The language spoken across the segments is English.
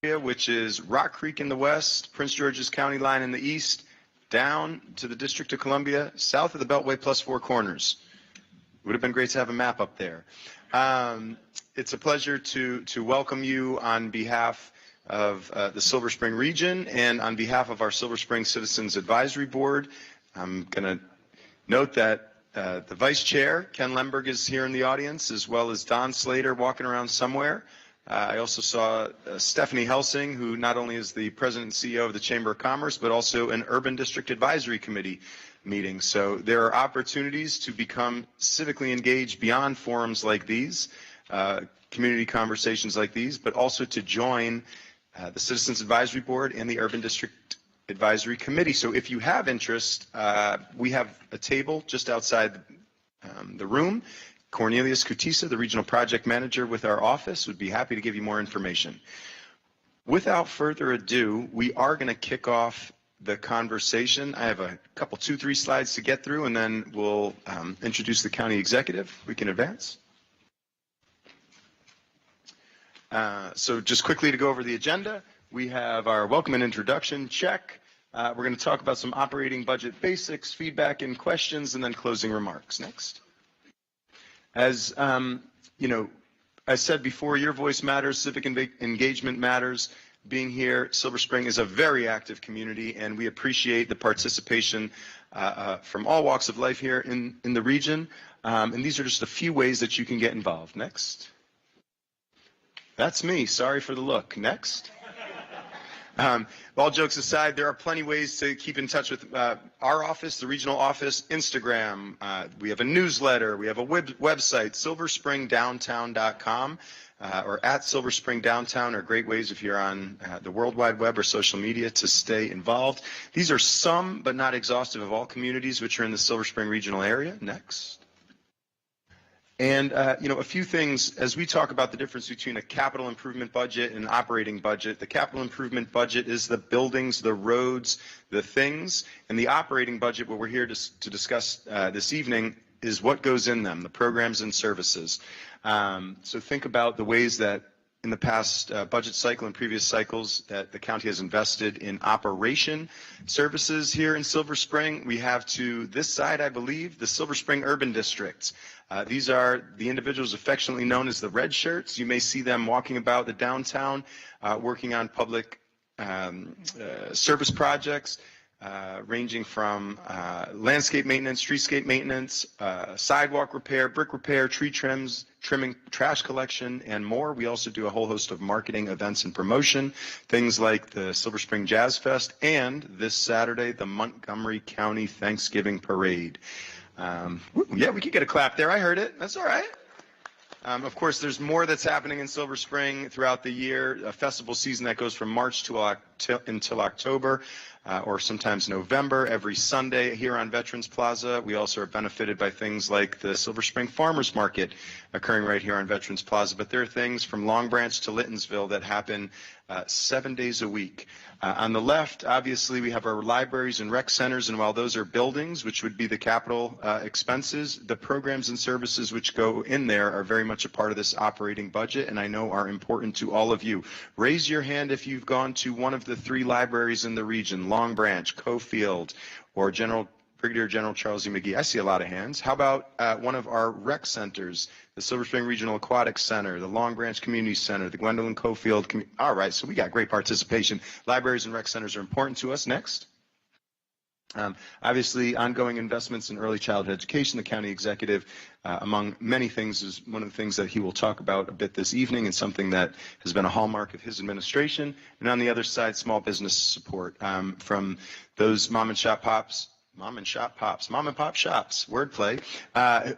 which is Rock Creek in the west, Prince George's County line in the east, down to the District of Columbia, south of the Beltway plus Four Corners. Would have been great to have a map up there. It's a pleasure to welcome you on behalf of the Silver Spring region and on behalf of our Silver Spring Citizens Advisory Board. I'm going to note that the Vice Chair, Ken Lemberg, is here in the audience, as well as Don Slater walking around somewhere. I also saw Stephanie Helsing, who not only is the President and CEO of the Chamber of Commerce, but also an Urban District Advisory Committee meeting. So there are opportunities to become civically engaged beyond forums like these, community conversations like these, but also to join the Citizens Advisory Board and the Urban District Advisory Committee. So if you have interest, we have a table just outside the room. Cornelius Kutisa, the Regional Project Manager with our office, would be happy to give you more information. Without further ado, we are going to kick off the conversation. I have a couple, 2-3 slides to get through, and then we'll introduce the County Executive. We can advance. So just quickly to go over the agenda, we have our welcome and introduction, check. We're going to talk about some operating budget basics, feedback and questions, and then closing remarks. Next. As you know, I said before, your voice matters, civic engagement matters. Being here, Silver Spring is a very active community, and we appreciate the participation from all walks of life here in the region. And these are just a few ways that you can get involved. Next. That's me. Sorry for the look. Next. All jokes aside, there are plenty of ways to keep in touch with our office, the regional office, Instagram. We have a newsletter. We have a website, silverspringdowntown.com or at Silver Spring Downtown are great ways if you're on the World Wide Web or social media to stay involved. These are some, but not exhaustive, of all communities which are in the Silver Spring regional area. Next. And, you know, a few things as we talk about the difference between a capital improvement budget and an operating budget. The capital improvement budget is the buildings, the roads, the things, and the operating budget, what we're here to discuss this evening, is what goes in them, the programs and services. So think about the ways that in the past budget cycle and previous cycles that the county has invested in operation services here in Silver Spring. We have to this side, I believe, the Silver Spring Urban Districts. These are the individuals affectionately known as the red shirts. You may see them walking about the downtown, working on public service projects, ranging from landscape maintenance, streetscape maintenance, sidewalk repair, brick repair, tree trimming, trash collection, and more. We also do a whole host of marketing events and promotion, things like the Silver Spring Jazz Fest and this Saturday, the Montgomery County Thanksgiving Parade. Yeah, we could get a clap there. I heard it. That's all right. Of course, there's more that's happening in Silver Spring throughout the year, a festival season that goes from March until October, or sometimes November, every Sunday here on Veterans Plaza. We also are benefited by things like the Silver Spring Farmers Market occurring right here on Veterans Plaza. But there are things from Long Branch to Littonsville that happen 7 days a week. On the left, obviously, we have our libraries and rec centers, and while those are buildings, which would be the capital expenses, the programs and services which go in there are very much a part of this operating budget, and I know are important to all of you. Raise your hand if you've gone to one of the 3 libraries in the region, Long Branch, Cofield, or Brigadier General Charles E. McGee. I see a lot of hands. How about one of our rec centers, the Silver Spring Regional Aquatic Center, the Long Branch Community Center, the Gwendolyn Cofield. All right, so we got great participation. Libraries and rec centers are important to us. Next. Obviously, ongoing investments in early childhood education. The county executive, among many things, is one of the things that he will talk about a bit this evening, and something that has been a hallmark of his administration. And on the other side, small business support from those mom and pop shops, wordplay,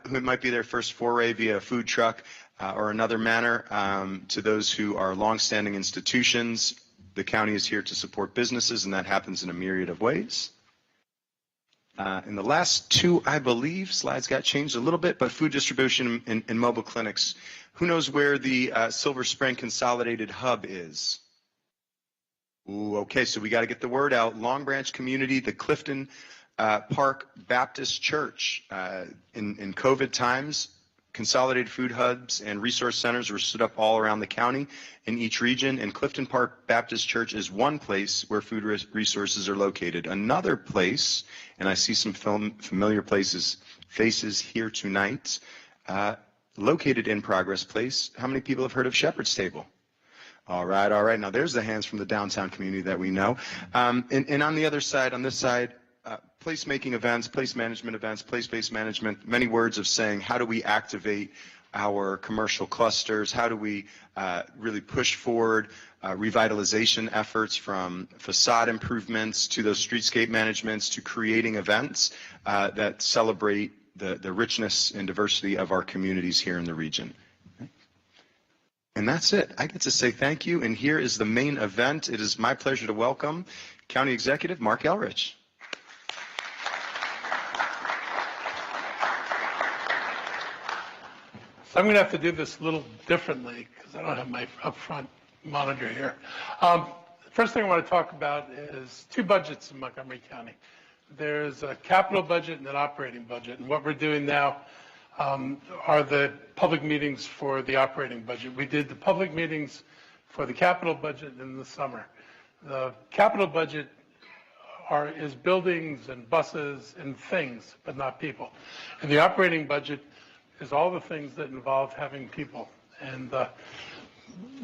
who might be their first foray via a food truck or another manner, to those who are longstanding institutions. The county is here to support businesses, and that happens in a myriad of ways. In the last 2, I believe, slides got changed a little bit, but food distribution and mobile clinics. Who knows where the Silver Spring Consolidated Hub is? Ooh, okay, so we got to get the word out. Long Branch Community, the Clifton Park Baptist Church. In COVID times, Consolidated food hubs and resource centers were stood up all around the county in each region, and Clifton Park Baptist Church is one place where food resources are located. Another place, and I see some familiar faces here tonight, located in Progress Place. How many people have heard of Shepherd's Table? All right, all right. Now there's the hands from the downtown community that we know. And on the other side, on this side, place-making events, place management events, place-based management, many words of saying how do we activate our commercial clusters, how do we really push forward revitalization efforts from facade improvements to those streetscape managements to creating events that celebrate the richness and diversity of our communities here in the region. And that's it. I get to say thank you, and here is the main event. It is my pleasure to welcome County Executive Mark Elrich. So I'm going to have to do this a little differently because I don't have my upfront monitor here. First thing I want to talk about is two budgets in Montgomery County. There's a capital budget and an operating budget. And what we're doing now are the public meetings for the operating budget. We did the public meetings for the capital budget in the summer. The capital budget is buildings and buses and things, but not people. And the operating budget is all the things that involve having people. And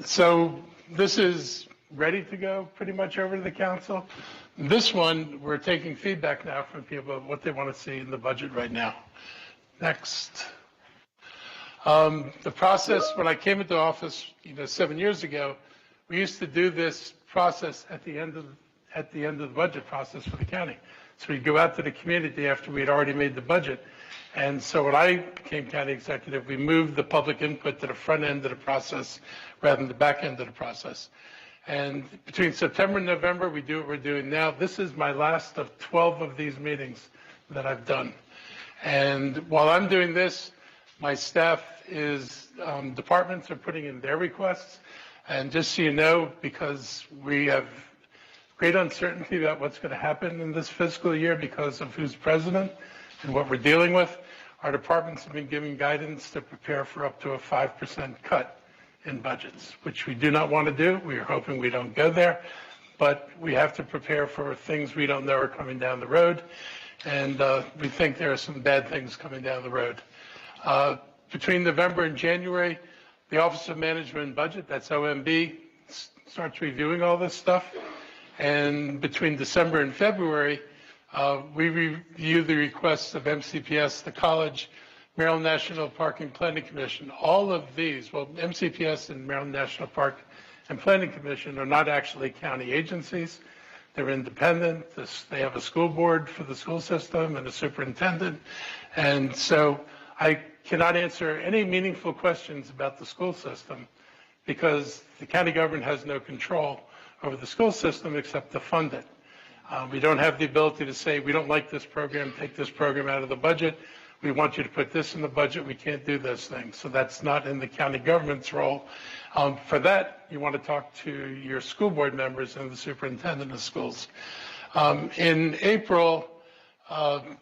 so this is ready to go pretty much over to the council. This one, we're taking feedback now from people of what they want to see in the budget right now. Next. The process, when I came into office 7 years ago, we used to do this process at the end of the budget process for the county. So we'd go out to the community after we'd already made the budget. And so when I became county executive, we moved the public input to the front end of the process rather than the back end of the process. And between September and November, we do what we're doing now. This is my last of 12 of these meetings that I've done. And while I'm doing this, my staff departments are putting in their requests. And just so you know, because we have great uncertainty about what's going to happen in this fiscal year because of who's president and what we're dealing with, our departments have been giving guidance to prepare for up to a 5% cut in budgets, which we do not want to do. We are hoping we don't go there, but we have to prepare for things we don't know are coming down the road, and we think there are some bad things coming down the road. Between November and January, the Office of Management and Budget, that's OMB, starts reviewing all this stuff, and between December and February, we review the requests of MCPS, the college, Maryland National Park and Planning Commission. All of these, well, MCPS and Maryland National Park and Planning Commission are not actually county agencies. They're independent. They have a school board for the school system and a superintendent. And so I cannot answer any meaningful questions about the school system because the county government has no control over the school system except to fund it. We don't have the ability to say, we don't like this program, take this program out of the budget. We want you to put this in the budget. We can't do those things. So that's not in the county government's role. For that, you want to talk to your school board members and the superintendent of schools. In April, and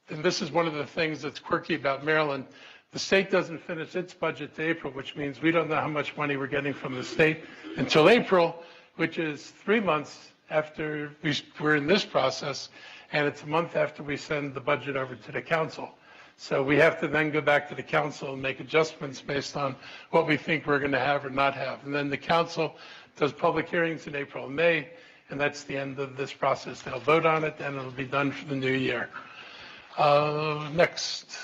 this is one of the things that's quirky about Maryland, the state doesn't finish its budget to April, which means we don't know how much money we're getting from the state until April, which is 3 months after we're in this process, and it's a month after we send the budget over to the council. So we have to then go back to the council and make adjustments based on what we think we're going to have or not have. And then the council does public hearings in April and May, and that's the end of this process. They'll vote on it, and it'll be done for the new year. Next.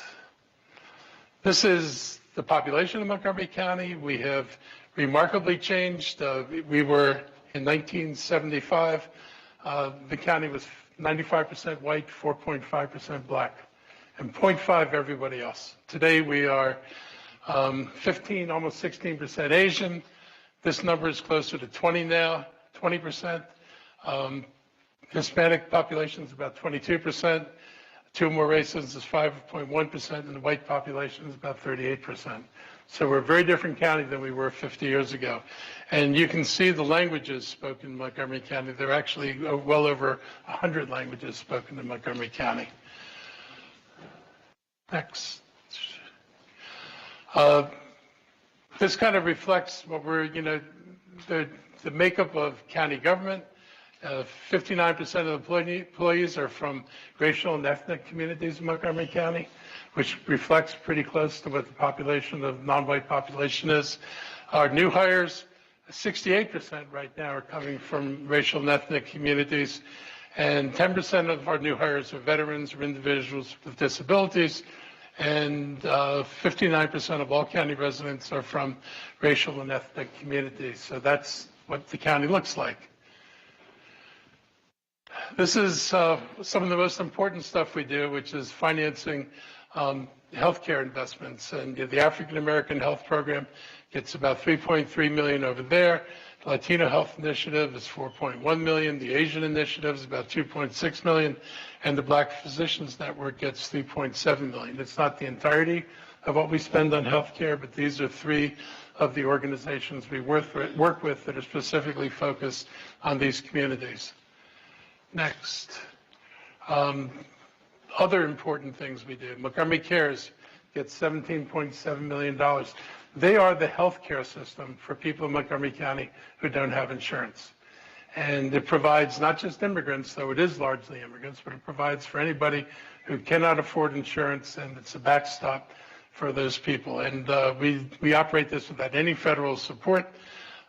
This is the population of Montgomery County. We have remarkably changed. We were in 1975, the county was 95% white, 4.5% black, and 0.5 everybody else. Today we are 15, almost 16% Asian. This number is closer to 20 now, 20%. Hispanic population is about 22%. Two more races is 5.1%, and the white population is about 38%. So we're a very different county than we were 50 years ago. And you can see the languages spoken in Montgomery County. There are actually well over 100 languages spoken in Montgomery County. Next. Uh, This kind of reflects what we're, the makeup of county government. 59% of the employees are from racial and ethnic communities in Montgomery County, which reflects pretty close to what the population of non-white population is. Our new hires, 68% right now are coming from racial and ethnic communities, and 10% of our new hires are veterans or individuals with disabilities, and 59% of all county residents are from racial and ethnic communities. So that's what the county looks like. This is some of the most important stuff we do, which is financing healthcare investments. And the African American Health Program gets about $3.3 million over there. The Latino Health Initiative is $4.1 million. The Asian Initiative is about $2.6 million. And the Black Physicians Network gets $3.7 million. It's not the entirety of what we spend on healthcare, but these are three of the organizations we work with that are specifically focused on these communities. Next. Other important things we do. Montgomery Cares gets $17.7 million. They are the healthcare system for people in Montgomery County who don't have insurance. And it provides not just immigrants, though it is largely immigrants, but it provides for anybody who cannot afford insurance, and it's a backstop for those people. And we operate this without any federal support.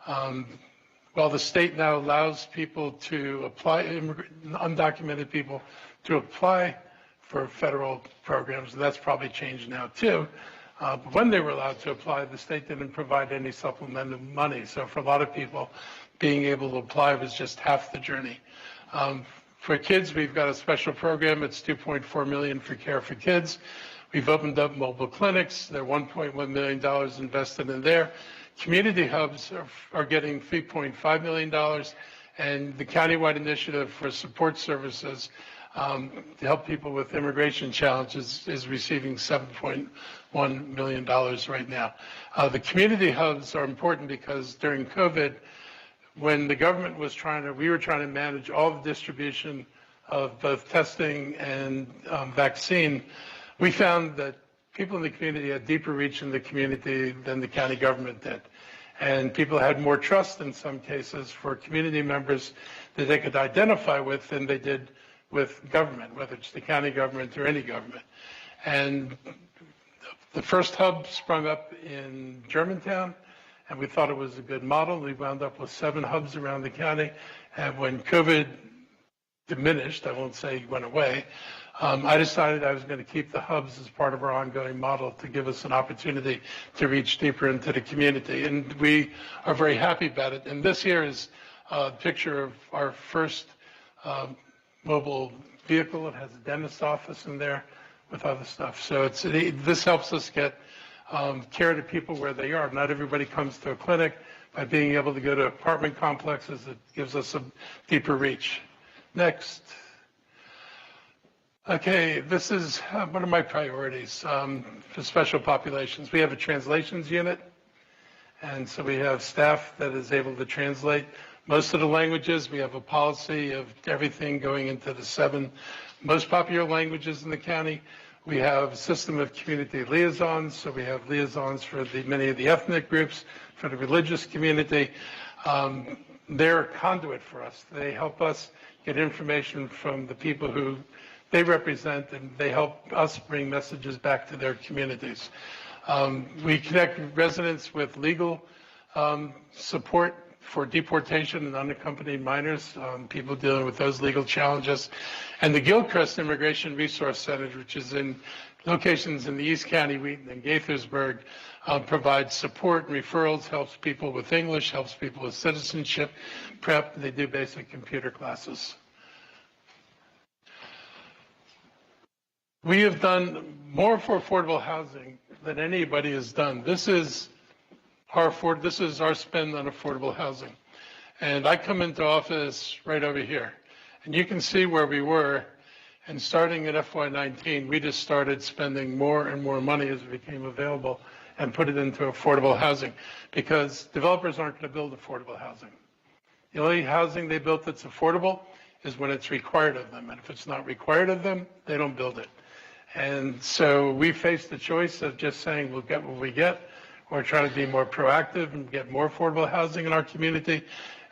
While the state now allows people to apply, undocumented people, to apply for federal programs, and that's probably changed now too. But when they were allowed to apply, the state didn't provide any supplemental money. So for a lot of people, being able to apply was just half the journey. For kids, we've got a special program. It's $2.4 million for Care for Kids. We've opened up mobile clinics. There are $1.1 million invested in there. Community hubs are getting $3.5 million, and the countywide initiative for support services to help people with immigration challenges is receiving $7.1 million right now. The community hubs are important because during COVID, when the government was we were trying to manage all the distribution of both testing and vaccine, we found that people in the community had deeper reach in the community than the county government did. And people had more trust in some cases for community members that they could identify with than they did with government, whether it's the county government or any government. And the first hub sprung up in Germantown, and we thought it was a good model. We wound up with 7 hubs around the county. And when COVID diminished, I won't say it went away, I decided I was going to keep the hubs as part of our ongoing model to give us an opportunity to reach deeper into the community. And we are very happy about it. And this here is a picture of our first mobile vehicle. It has a dentist's office in there with other stuff. So this helps us get care to people where they are. Not everybody comes to a clinic. By being able to go to apartment complexes, it gives us a deeper reach. Next. Okay, this is one of my priorities for special populations. We have a translations unit, and so we have staff that is able to translate most of the languages. We have a policy of everything going into the 7 most popular languages in the county. We have a system of community liaisons, so we have liaisons for many of the ethnic groups, for the religious community. They're a conduit for us. They help us get information from the people who they represent, and they help us bring messages back to their communities. We connect residents with legal support for deportation and unaccompanied minors, people dealing with those legal challenges. And the Gilchrist Immigration Resource Center, which is in locations in the East County, Wheaton, and Gaithersburg, provides support and referrals, helps people with English, helps people with citizenship prep. They do basic computer classes. We have done more for affordable housing than anybody has done. This is our spend on affordable housing. And I come into office right over here. And you can see where we were. And starting at FY19, we just started spending more and more money as it became available and put it into affordable housing, because developers aren't going to build affordable housing. The only housing they built that's affordable is when it's required of them. And if it's not required of them, they don't build it. And so we faced the choice of just saying we'll get what we get, or trying to be more proactive and get more affordable housing in our community.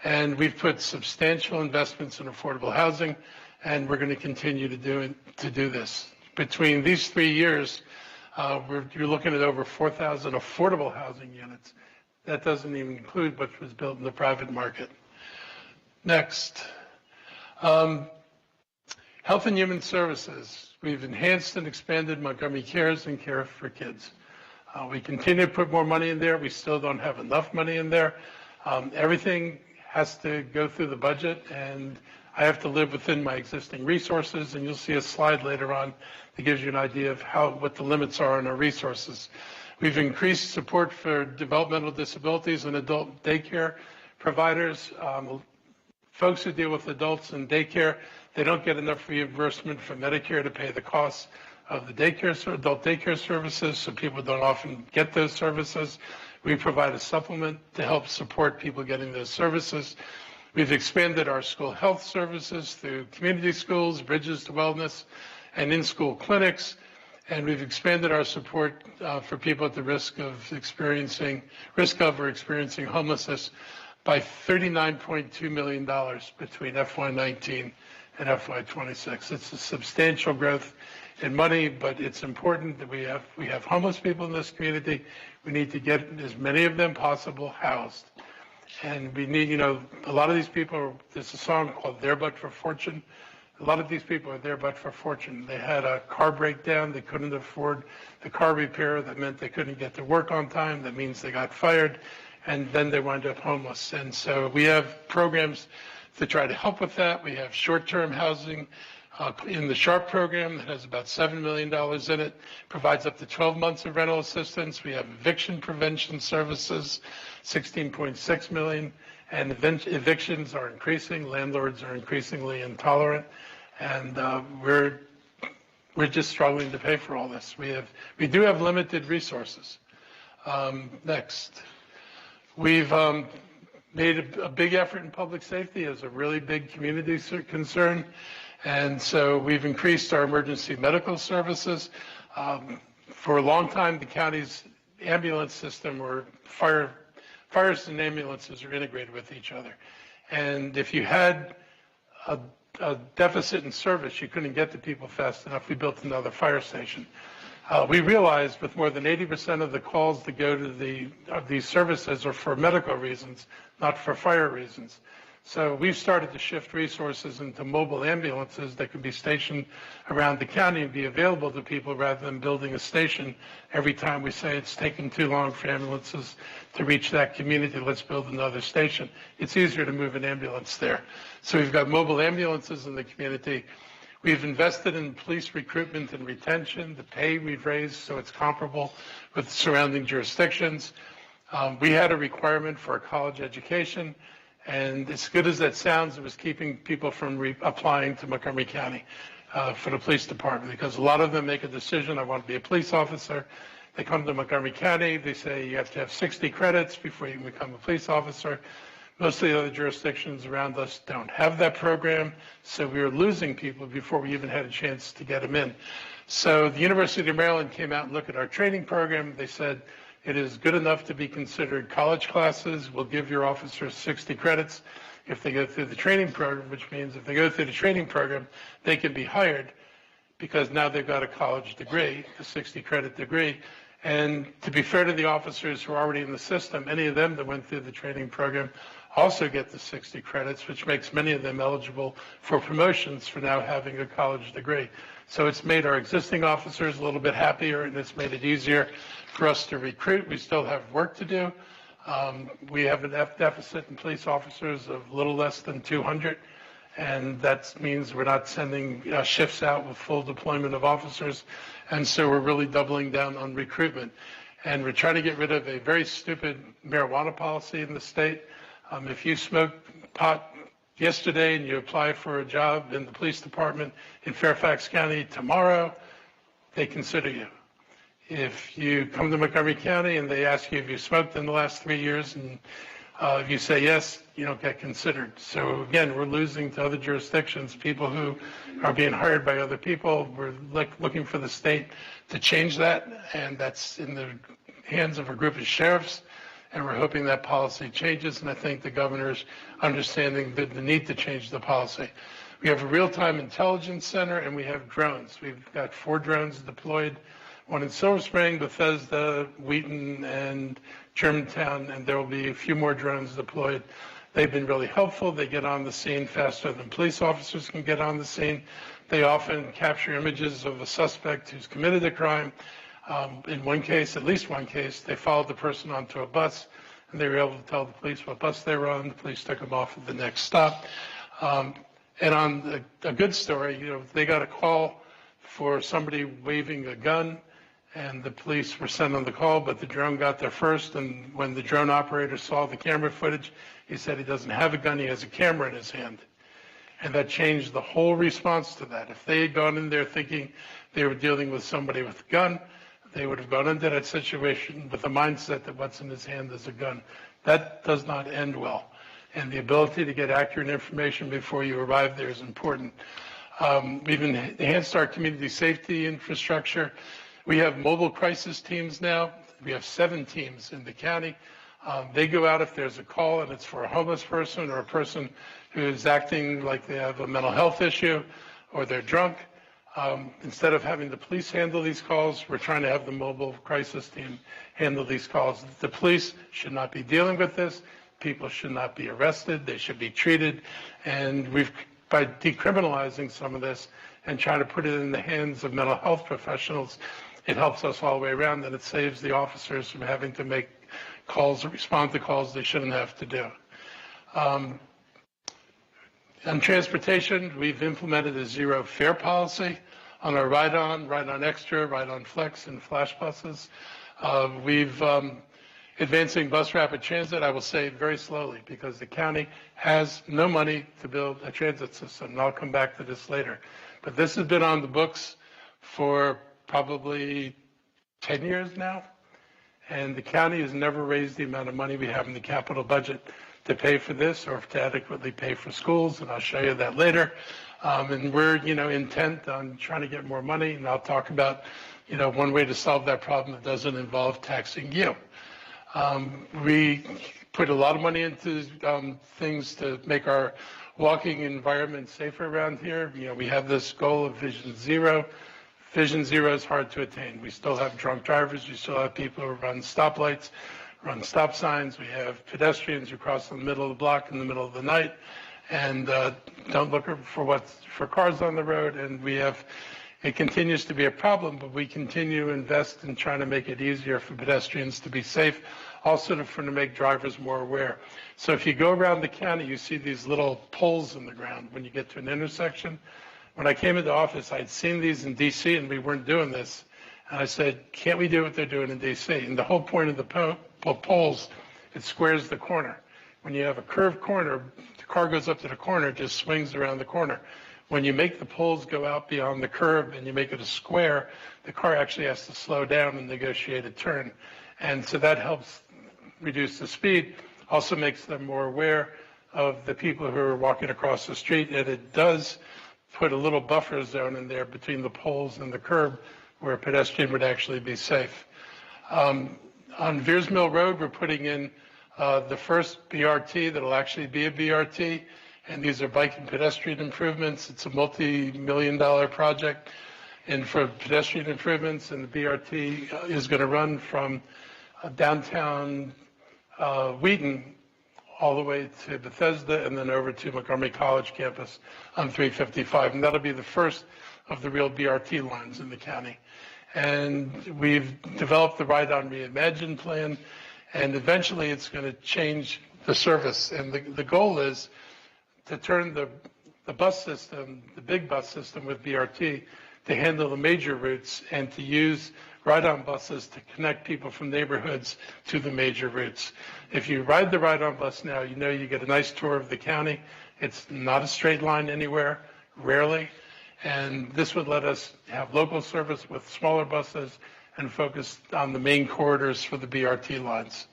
And we've put substantial investments in affordable housing, and we're going to continue to do this. Between these 3 years, you're looking at over 4,000 affordable housing units. That doesn't even include what was built in the private market. Next. Health and Human Services. We've enhanced and expanded Montgomery Cares and Care for Kids. We continue to put more money in there. We still don't have enough money in there. Everything has to go through the budget, and I have to live within my existing resources, and you'll see a slide later on that gives you an idea of what the limits are on our resources. We've increased support for developmental disabilities and adult daycare providers. Folks who deal with adults in daycare, they don't get enough reimbursement from Medicare to pay the costs of the adult daycare services, so people don't often get those services. We provide a supplement to help support people getting those services. We've expanded our school health services through community schools, bridges to wellness, and in-school clinics. And we've expanded our support for people at the risk of or experiencing homelessness by $39.2 million between FY19 and FY26. It's a substantial growth in money, but it's important that we have homeless people in this community. We need to get as many of them possible housed. And we need, a lot of these people, there's a song called There But for Fortune. A lot of these people are there but for fortune. They had a car breakdown. They couldn't afford the car repair. That meant they couldn't get to work on time. That means they got fired. And then they wound up homeless. And so we have programs to try to help with that. We have short-term housing in the SHARP program that has about $7 million in it, provides up to 12 months of rental assistance. We have eviction prevention services, $16.6 million, and evictions are increasing. Landlords are increasingly intolerant, and we're just struggling to pay for all this. We do have limited resources. Next. We've made a big effort in public safety as a really big community concern. And so we've increased our emergency medical services. For a long time, the county's ambulance system, or fires and ambulances are integrated with each other. And if you had a deficit in service, you couldn't get to people fast enough. We built another fire station. We realized with more than 80% of the calls that go to these services are for medical reasons, not for fire reasons. So we've started to shift resources into mobile ambulances that can be stationed around the county and be available to people rather than building a station every time we say it's taking too long for ambulances to reach that community. Let's build another station. It's easier to move an ambulance there. So we've got mobile ambulances in the community. We've invested in police recruitment and retention. The pay we've raised so it's comparable with surrounding jurisdictions. We had a requirement for a college education. And as good as that sounds, it was keeping people from applying to Montgomery County for the police department, because a lot of them make a decision, I want to be a police officer. They come to Montgomery County, they say you have to have 60 credits before you can become a police officer. Most of the other jurisdictions around us don't have that program, so we were losing people before we even had a chance to get them in. So the University of Maryland came out and looked at our training program. They said, it is good enough to be considered college classes. We'll give your officers 60 credits if they go through the training program, which means if they go through the training program, they can be hired because now they've got a college degree, a 60-credit degree. And to be fair to the officers who are already in the system, any of them that went through the training program also get the 60 credits, which makes many of them eligible for promotions for now having a college degree. So it's made our existing officers a little bit happier, and it's made it easier for us to recruit. We still have work to do. We have an deficit in police officers of a little less than 200, and that means we're not sending shifts out with full deployment of officers, and so we're really doubling down on recruitment. And we're trying to get rid of a very stupid marijuana policy in the state. If you smoke pot yesterday and you apply for a job in the police department in Fairfax County tomorrow, they consider you. If you come to Montgomery County and they ask you if you smoked in the last 3 years and If you say yes, you don't get considered. So again, we're losing to other jurisdictions, people who are being hired by other people. We're looking for the state to change that, and that's in the hands of a group of sheriffs, and we're hoping that policy changes, and I think the governor's understanding the need to change the policy. We have a real-time intelligence center, and we have drones. We've got 4 drones deployed, one in Silver Spring, Bethesda, Wheaton, and Germantown, and there will be a few more drones deployed. They've been really helpful. They get on the scene faster than police officers can get on the scene. They often capture images of a suspect who's committed a crime. In one case, at least one case, they followed the person onto a bus, and they were able to tell the police what bus they were on. The police took them off at the next stop. And on a good story, they got a call for somebody waving a gun, and the police were sent on the call, but the drone got there first, and when the drone operator saw the camera footage, he said he doesn't have a gun, he has a camera in his hand. And that changed the whole response to that. If they had gone in there thinking they were dealing with somebody with a gun, they would have gone into that situation with the mindset that what's in his hand is a gun. That does not end well. And the ability to get accurate information before you arrive there is important. We've enhanced our community safety infrastructure. We have mobile crisis teams now. We have 7 teams in the county. They go out if there's a call and it's for a homeless person or a person who's acting like they have a mental health issue or they're drunk. Instead of having the police handle these calls, we're trying to have the mobile crisis team handle these calls. The police should not be dealing with this. People should not be arrested. They should be treated. And by decriminalizing some of this and trying to put it in the hands of mental health professionals, it helps us all the way around, and it saves the officers from having to make calls or respond to calls they shouldn't have to do. On transportation, we've implemented a zero fare policy on our ride-on extra, ride-on flex, and flash buses. We've advancing bus rapid transit, I will say very slowly, because the county has no money to build a transit system, and I'll come back to this later. But this has been on the books for probably 10 years now, and the county has never raised the amount of money we have in the capital budget to pay for this or to adequately pay for schools, and I'll show you that later. And we're, intent on trying to get more money, and I'll talk about, one way to solve that problem that doesn't involve taxing you. We put a lot of money into things to make our walking environment safer around here. We have this goal of Vision Zero. Vision Zero is hard to attain. We still have drunk drivers. We still have people who run stoplights, run stop signs. We have pedestrians who cross in the middle of the block in the middle of the night and don't look for cars on the road. And it continues to be a problem, but we continue to invest in trying to make it easier for pedestrians to be safe, also to make drivers more aware. So if you go around the county, you see these little poles in the ground when you get to an intersection. When I came into office, I'd seen these in DC and we weren't doing this. And I said, can't we do what they're doing in DC? And the whole point of the poles, it squares the corner. When you have a curved corner, the car goes up to the corner, it just swings around the corner. When you make the poles go out beyond the curve and you make it a square, the car actually has to slow down and negotiate a turn. And so that helps reduce the speed, also makes them more aware of the people who are walking across the street, and it does put a little buffer zone in there between the poles and the curb where a pedestrian would actually be safe. On Veers Mill Road, we're putting in the first BRT that'll actually be a BRT, and these are bike and pedestrian improvements. It's a multi-million-dollar project, and for pedestrian improvements, and the BRT is going to run from downtown Wheaton all the way to Bethesda and then over to Montgomery College campus on 355. And that'll be the first of the real BRT lines in the county. And we've developed the Ride-On Reimagined plan, and eventually it's going to change the service. And the goal is to turn the bus system, the big bus system with BRT, to handle the major routes and to use ride-on buses to connect people from neighborhoods to the major routes. If you ride the ride-on bus now, you get a nice tour of the county. It's not a straight line anywhere, rarely. And this would let us have local service with smaller buses and focus on the main corridors for the BRT lines.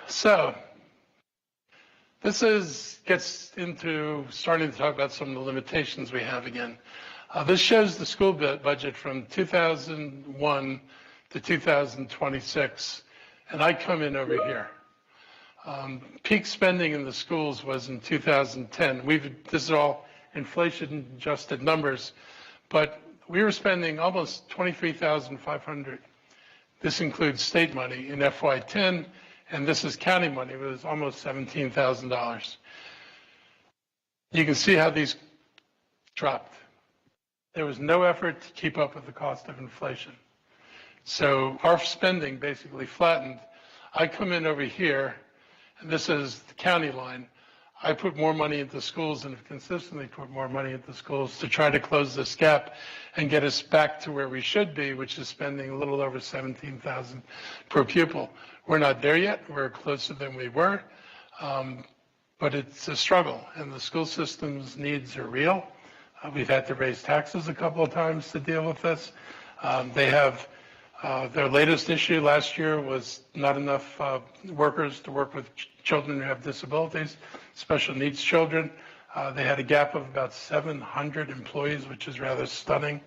So gets into starting to talk about some of the limitations we have again. This shows the school budget from 2001 to 2026, and I come in over here. Peak spending in the schools was in 2010. This is all inflation-adjusted numbers, but we were spending almost $23,500. This includes state money in FY10, and this is county money. It was almost $17,000. You can see how these dropped. There was no effort to keep up with the cost of inflation. So our spending basically flattened. I come in over here, and this is the county line. I put more money into schools and have consistently put more money into schools to try to close this gap and get us back to where we should be, which is spending a little over $17,000 per pupil. We're not there yet. We're closer than we were, but it's a struggle, and the school system's needs are real. We've had to raise taxes a couple of times to deal with this. They have their latest issue last year was not enough workers to work with children who have disabilities, special needs children. They had a gap of about 700 employees, which is rather stunning,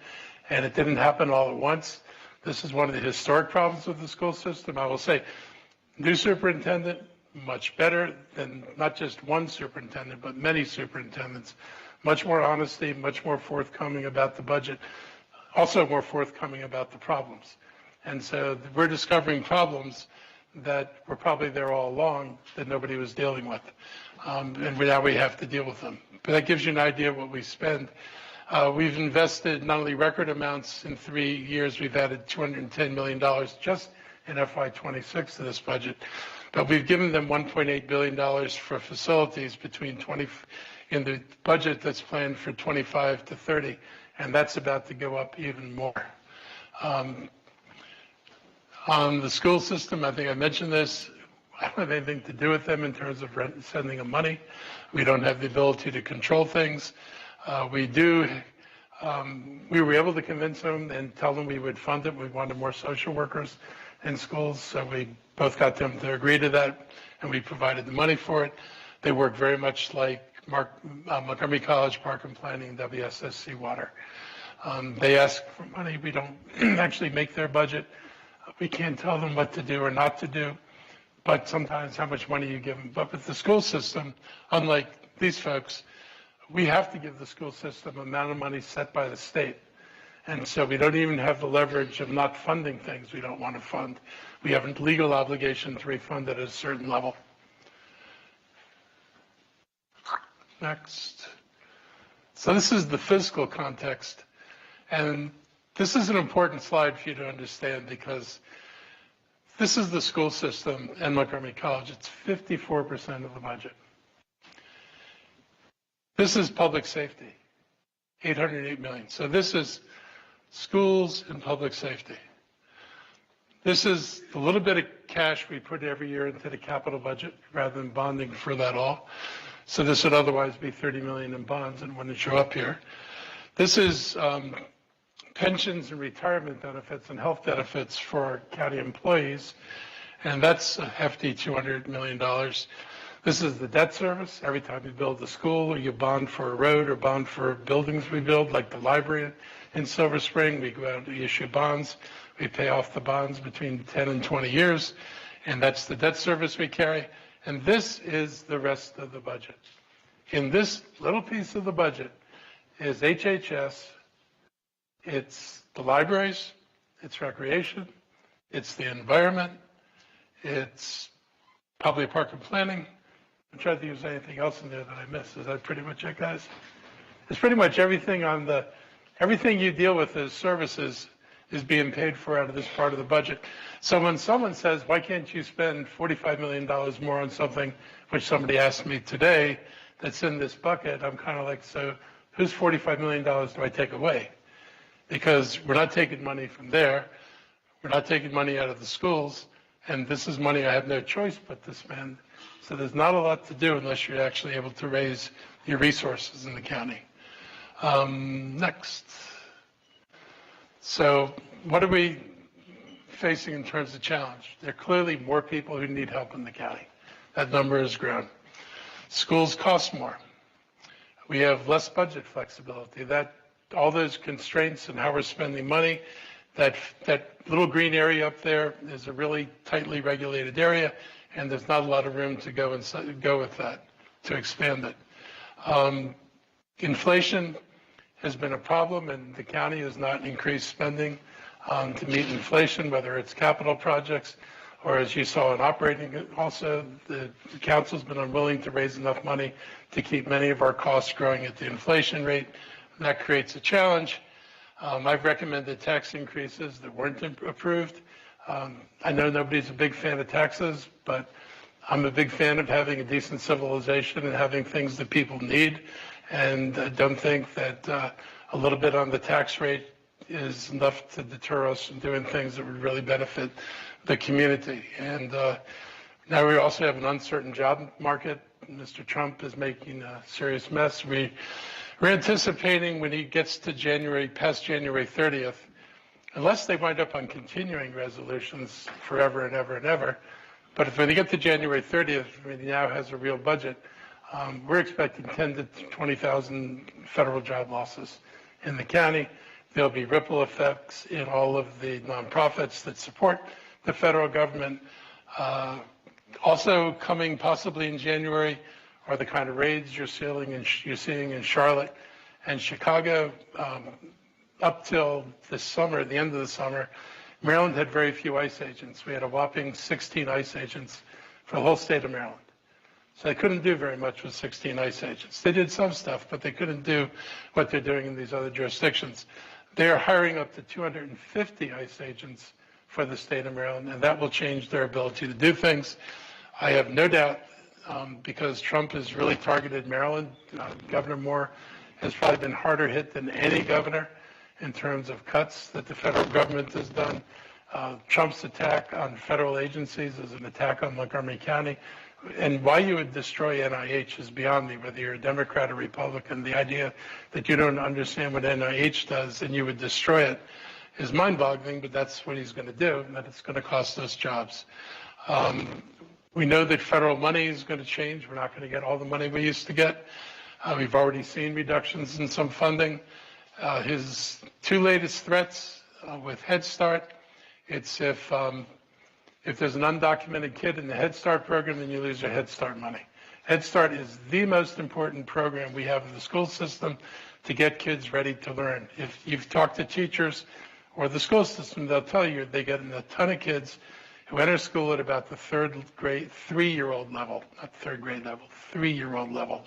and it didn't happen all at once. This is one of the historic problems with the school system. I will say, new superintendent, much better than not just one superintendent, but many superintendents. Much more honesty, much more forthcoming about the budget, also more forthcoming about the problems. And so we're discovering problems that were probably there all along that nobody was dealing with. And now we have to deal with them. But that gives you an idea of what we spend. We've invested not only record amounts in 3 years, we've added $210 million just in FY26 to this budget. But we've given them $1.8 billion for facilities in the budget that's planned for 25 to 30, and that's about to go up even more. On the school system, I think I mentioned this, I don't have anything to do with them in terms of sending them money. We don't have the ability to control things. We were able to convince them and tell them we would fund it. We wanted more social workers in schools, so we both got them to agree to that, and we provided the money for it. They work very much like Montgomery College Park and Planning and WSSC Water. They ask for money. We don't actually make their budget. We can't tell them what to do or not to do, but sometimes how much money you give them. But with the school system, unlike these folks, we have to give the school system an amount of money set by the state. And so we don't even have the leverage of not funding things we don't want to fund. We have a legal obligation to refund it at a certain level. Next. So this is the fiscal context. And this is an important slide for you to understand because this is the school system and Montgomery College. It's 54% of the budget. This is public safety, $808 million. So this is schools and public safety. This is the little bit of cash we put every year into the capital budget rather than bonding for that all. So this would otherwise be 30 million in bonds and wouldn't show up here. This is pensions and retirement benefits and health benefits for county employees, and that's a hefty $200 million. This is the debt service. Every time you build a school or you bond for a road or bond for buildings we build, like the library in Silver Spring, we go out and issue bonds. We pay off the bonds between 10 and 20 years, and that's the debt service we carry. And this is the rest of the budget. In this little piece of the budget is HHS, it's the libraries, it's recreation, it's the environment, it's public park and planning. I'm trying to think if there's anything else in there that I missed. Is that pretty much it, guys? It's pretty much everything everything you deal with as services is being paid for out of this part of the budget. So when someone says, why can't you spend $45 million more on something, which somebody asked me today, that's in this bucket, I'm kind of like, so whose $45 million do I take away? Because we're not taking money from there. We're not taking money out of the schools. And this is money I have no choice but to spend. So there's not a lot to do unless you're actually able to raise your resources in the county. Next. So what do we facing in terms of challenge? There are clearly more people who need help in the county. That number has grown. Schools cost more. We have less budget flexibility. That all those constraints and how we're spending money, that little green area up there is a really tightly regulated area, and there's not a lot of room to go with that, to expand it. Inflation has been a problem, and the county has not increased spending to meet inflation, whether it's capital projects or, as you saw in operating. Also, the council's been unwilling to raise enough money to keep many of our costs growing at the inflation rate. And that creates a challenge. I've recommended tax increases that weren't approved. I know nobody's a big fan of taxes, but I'm a big fan of having a decent civilization and having things that people need. And I don't think that a little bit on the tax rate is enough to deter us from doing things that would really benefit the community. And now we also have an uncertain job market. Mr. Trump is making a serious mess. We're anticipating when he gets to past January 30th, unless they wind up on continuing resolutions forever and ever and ever, but if when they get to January 30th, when he now has a real budget, we're expecting 10 to 20,000 federal job losses in the county. There'll be ripple effects in all of the nonprofits that support the federal government. Also coming possibly in January are the kind of raids you're seeing in Charlotte and Chicago. Up till this summer, the end of the summer, Maryland had very few ICE agents. We had a whopping 16 ICE agents for the whole state of Maryland. So they couldn't do very much with 16 ICE agents. They did some stuff, but they couldn't do what they're doing in these other jurisdictions. They are hiring up to 250 ICE agents for the state of Maryland, and that will change their ability to do things. I have no doubt, because Trump has really targeted Maryland. Governor Moore has probably been harder hit than any governor in terms of cuts that the federal government has done. Trump's attack on federal agencies is an attack on Montgomery County. And why you would destroy NIH is beyond me, whether you're a Democrat or Republican. The idea that you don't understand what NIH does and you would destroy it is mind-boggling, but that's what he's going to do, and that it's going to cost us jobs. We know that federal money is going to change. We're not going to get all the money we used to get. We've already seen reductions in some funding. His two latest threats with Head Start, it's if there's an undocumented kid in the Head Start program, then you lose your Head Start money. Head Start is the most important program we have in the school system to get kids ready to learn. If you've talked to teachers or the school system, they'll tell you they get a ton of kids who enter school at about the third grade, 3-year-old level, not third grade level, 3-year-old level,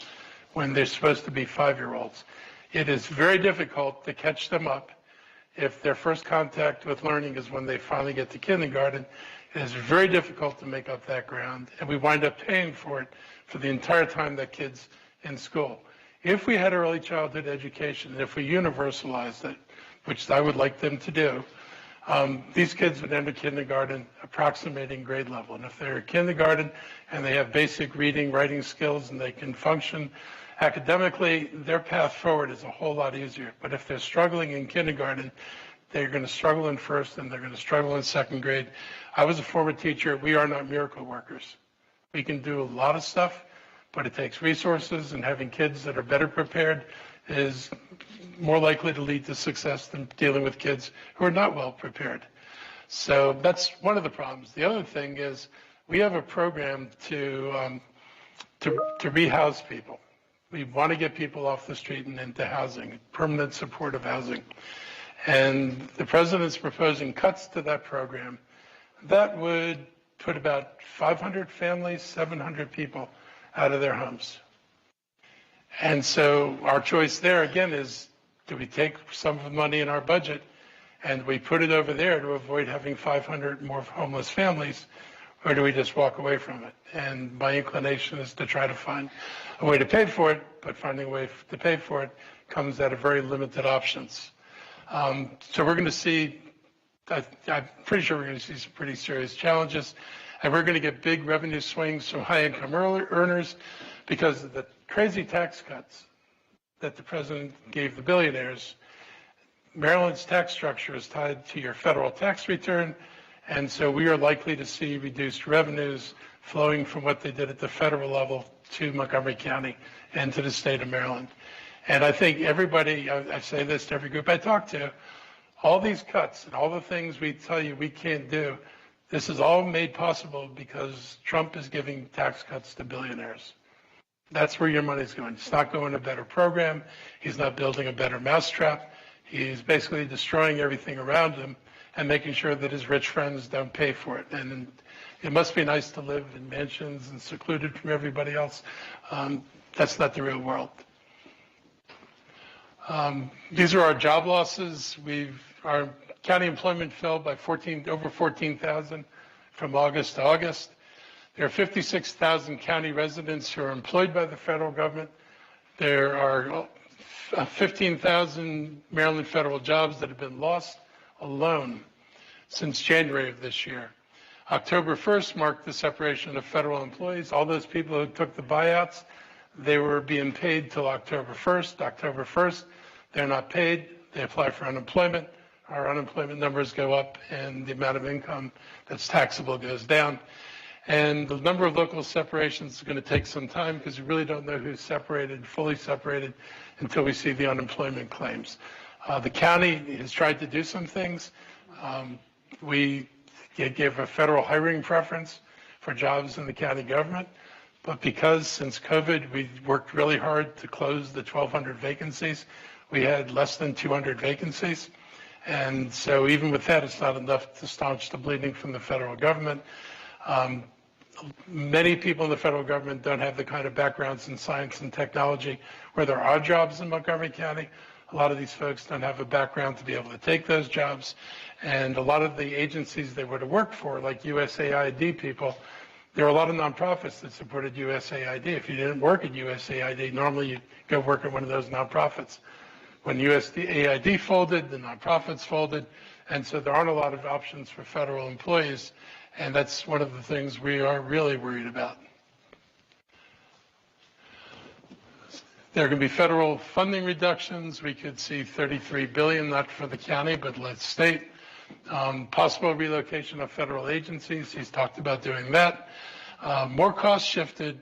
when they're supposed to be 5-year-olds. It is very difficult to catch them up if their first contact with learning is when they finally get to kindergarten. It is very difficult to make up that ground, and we wind up paying for it for the entire time that kid's in school. If we had early childhood education, if we universalized it, which I would like them to do, these kids would enter kindergarten approximating grade level. And if they're in kindergarten and they have basic reading, writing skills, and they can function academically, their path forward is a whole lot easier. But if they're struggling in kindergarten, they're going to struggle in first and they're going to struggle in second grade. I was a former teacher. We are not miracle workers. We can do a lot of stuff, but it takes resources, and having kids that are better prepared is more likely to lead to success than dealing with kids who are not well prepared. So that's one of the problems. The other thing is we have a program to rehouse people. We want to get people off the street and into housing, permanent supportive housing. And the president's proposing cuts to that program. That would put about 500 families, 700 people out of their homes. And so our choice there, again, is do we take some of the money in our budget and we put it over there to avoid having 500 more homeless families, or do we just walk away from it? And my inclination is to try to find a way to pay for it, but finding a way to pay for it comes out of very limited options. So we're going to see, I'm pretty sure we're going to see some pretty serious challenges, and we're going to get big revenue swings from high-income earners because of the crazy tax cuts that the president gave the billionaires. Maryland's tax structure is tied to your federal tax return And so we are likely to see reduced revenues flowing from what they did at the federal level to Montgomery County and to the state of Maryland. And I think everybody, I say this to every group I talk to, all these cuts and all the things we tell you we can't do, this is all made possible because Trump is giving tax cuts to billionaires. That's where your money's going. It's not going to a better program. He's not building a better mousetrap. He's basically destroying everything around him and making sure that his rich friends don't pay for it. And it must be nice to live in mansions and secluded from everybody else. That's not the real world. These are our job losses. Our county employment fell by over 14,000 from August to August. There are 56,000 county residents who are employed by the federal government. There are 15,000 Maryland federal jobs that have been lost alone since January of this year. October 1st marked the separation of federal employees. All those people who took the buyouts, they were being paid till October 1st. October 1st, they're not paid. They apply for unemployment. Our unemployment numbers go up and the amount of income that's taxable goes down. And the number of local separations is going to take some time because we really don't know who's separated, fully separated, until we see the unemployment claims. The county has tried to do some things. We gave a federal hiring preference for jobs in the county government, but because since COVID, we worked really hard to close the 1,200 vacancies, we had less than 200 vacancies. And so even with that, it's not enough to staunch the bleeding from the federal government. Many people in the federal government don't have the kind of backgrounds in science and technology where there are jobs in Montgomery County. A lot of these folks don't have a background to be able to take those jobs. And a lot of the agencies they would have worked for, like USAID people, there are a lot of nonprofits that supported USAID. If you didn't work at USAID, normally you'd go work at one of those nonprofits. When USAID folded, the nonprofits folded, and so there aren't a lot of options for federal employees. And that's one of the things we are really worried about. There are going to be federal funding reductions. We could see $33 billion, not for the county, but let's state. Possible relocation of federal agencies. He's talked about doing that. More costs shifted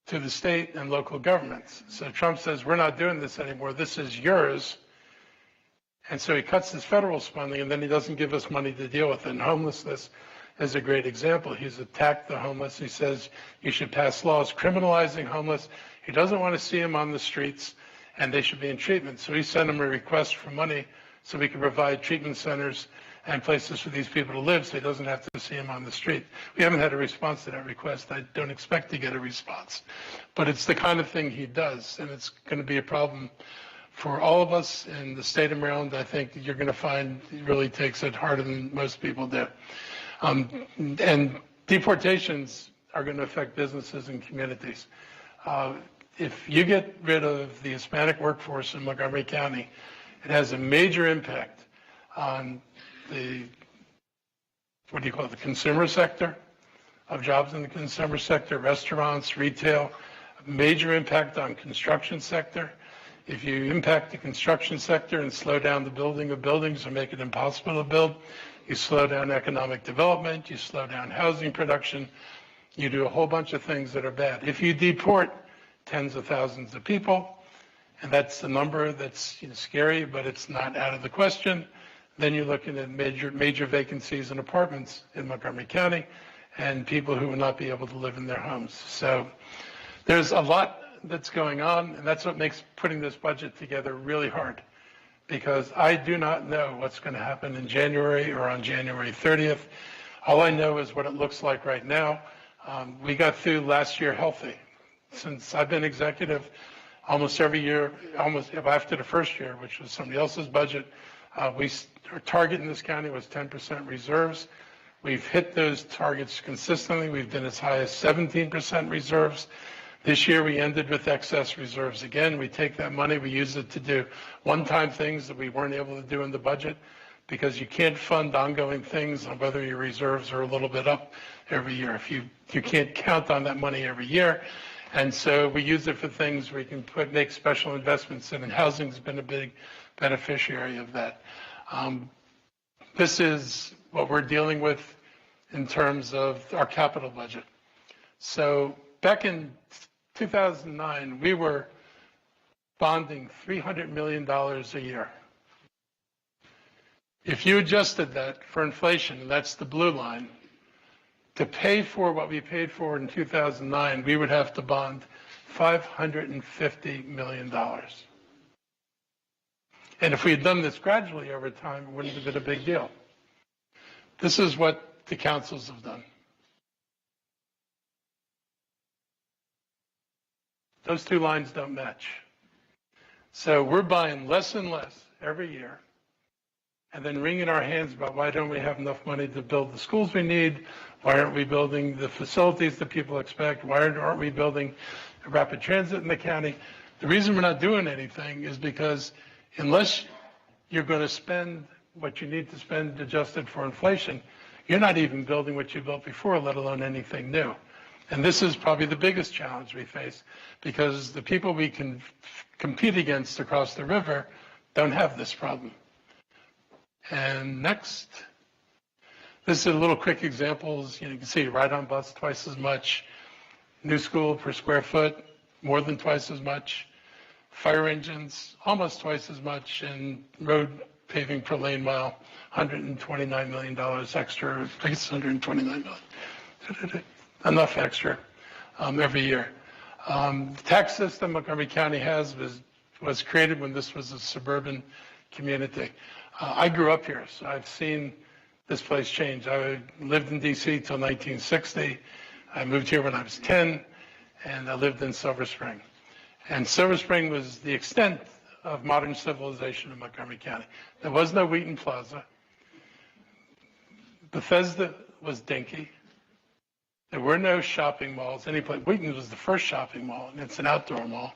to the state and local governments. So Trump says, we're not doing this anymore. This is yours. And so he cuts his federal spending, and then he doesn't give us money to deal with it. And homelessness is a great example. He's attacked the homeless. He says you should pass laws criminalizing homeless. He doesn't want to see them on the streets, and they should be in treatment. So he sent him a request for money so we can provide treatment centers and places for these people to live so he doesn't have to see them on the street. We haven't had a response to that request. I don't expect to get a response. But it's the kind of thing he does, and it's going to be a problem for all of us in the state of Maryland. I think you're going to find he really takes it harder than most people do. And deportations are going to affect businesses and communities. If you get rid of the Hispanic workforce in Montgomery County, it has a major impact on the, the consumer sector, of jobs in the consumer sector, restaurants, retail, a major impact on construction sector. If you impact the construction sector and slow down the building of buildings or make it impossible to build, you slow down economic development, you slow down housing production, you do a whole bunch of things that are bad. If you deport tens of thousands of people, and that's the number that's scary, but it's not out of the question, then you're looking at major vacancies in apartments in Montgomery County and people who will not be able to live in their homes. So there's a lot that's going on, and that's what makes putting this budget together really hard, because I do not know what's going to happen in January or on January 30th. All I know is what it looks like right now. We got through last year healthy. Since I've been executive, almost every year, almost after the first year, which was somebody else's budget, our target in this county was 10% reserves. We've hit those targets consistently. We've been as high as 17% reserves. This year we ended with excess reserves again. We take that money, we use it to do one-time things that we weren't able to do in the budget, because you can't fund ongoing things on whether your reserves are a little bit up every year. If you can't count on that money every year. And so we use it for things we can make special investments in, and housing's been a big beneficiary of that. This is what we're dealing with in terms of our capital budget. So back in 2009, we were bonding $300 million a year. If you adjusted that for inflation, and that's the blue line, to pay for what we paid for in 2009, we would have to bond $550 million. And if we had done this gradually over time, it wouldn't have been a big deal. This is what the councils have done. Those two lines don't match. So we're buying less and less every year, and then wringing our hands about why don't we have enough money to build the schools we need? Why aren't we building the facilities that people expect? Why aren't we building rapid transit in the county? The reason we're not doing anything is because unless you're going to spend what you need to spend adjusted for inflation, you're not even building what you built before, let alone anything new. And this is probably the biggest challenge we face, because the people we can compete against across the river don't have this problem. And next, this is a little quick examples. You can see ride-on bus twice as much, new school per square foot more than twice as much, fire engines almost twice as much, and road paving per lane mile, $129 million extra. I guess $129 million. Enough extra every year. The tax system Montgomery County has was created when this was a suburban community. I grew up here, so I've seen this place change. I lived in D.C. till 1960. I moved here when I was 10, and I lived in Silver Spring. And Silver Spring was the extent of modern civilization in Montgomery County. There was no Wheaton Plaza. Bethesda was dinky. There were no shopping malls. Wheaton was the first shopping mall, and it's an outdoor mall.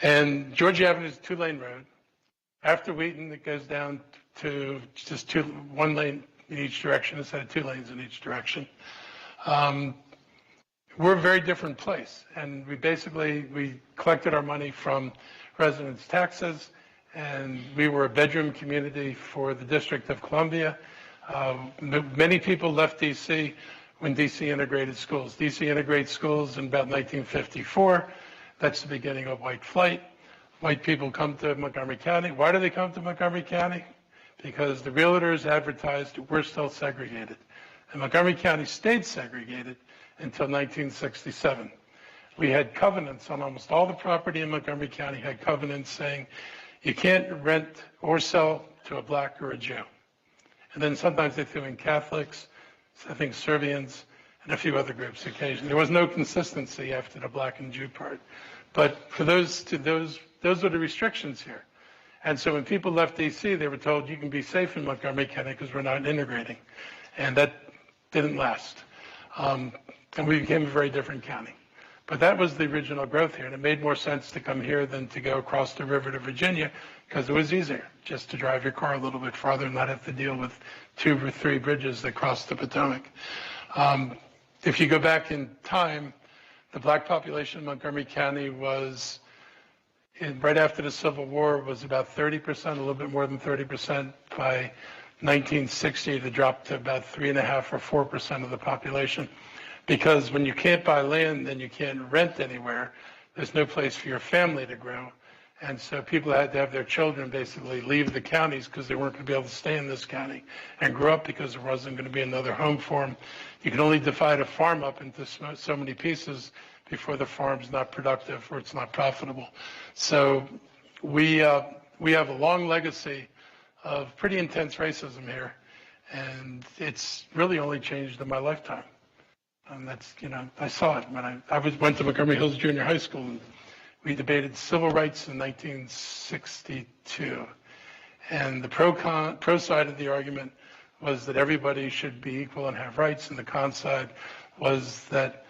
And Georgia Avenue is a two-lane road. After Wheaton, it goes down to just one lane in each direction instead of two lanes in each direction. We're a very different place, and we collected our money from residents' taxes, and we were a bedroom community for the District of Columbia. Many people left D.C. when D.C. integrated schools. D.C. integrated schools in about 1954. That's the beginning of white flight. White people come to Montgomery County. Why do they come to Montgomery County? Because the realtors advertised we're still segregated. And Montgomery County stayed segregated until 1967. We had covenants on almost all the property in Montgomery County, had covenants saying you can't rent or sell to a black or a Jew. And then sometimes they threw in Catholics, I think Serbians, and a few other groups occasionally. There was no consistency after the black and Jew part. But for those were the restrictions here. And so when people left D.C., they were told you can be safe in Montgomery County because we're not integrating. And that didn't last. And we became a very different county. But that was the original growth here, and it made more sense to come here than to go across the river to Virginia because it was easier just to drive your car a little bit farther and not have to deal with 2 or 3 bridges that cross the Potomac. If you go back in time, the black population in Montgomery County was, right after the Civil War, was about 30%, a little bit more than 30%. By 1960, it dropped to about 3.5% or 4% of the population. Because when you can't buy land and you can't rent anywhere, there's no place for your family to grow. And so people had to have their children basically leave the counties because they weren't going to be able to stay in this county and grow up because there wasn't going to be another home for them. You can only divide a farm up into so many pieces before the farm's not productive or it's not profitable. So we have a long legacy of pretty intense racism here, and it's really only changed in my lifetime. And that's, I saw it when I went to Montgomery Hills Junior High School, and we debated civil rights in 1962. And the pro side of the argument was that everybody should be equal and have rights, and the con side was that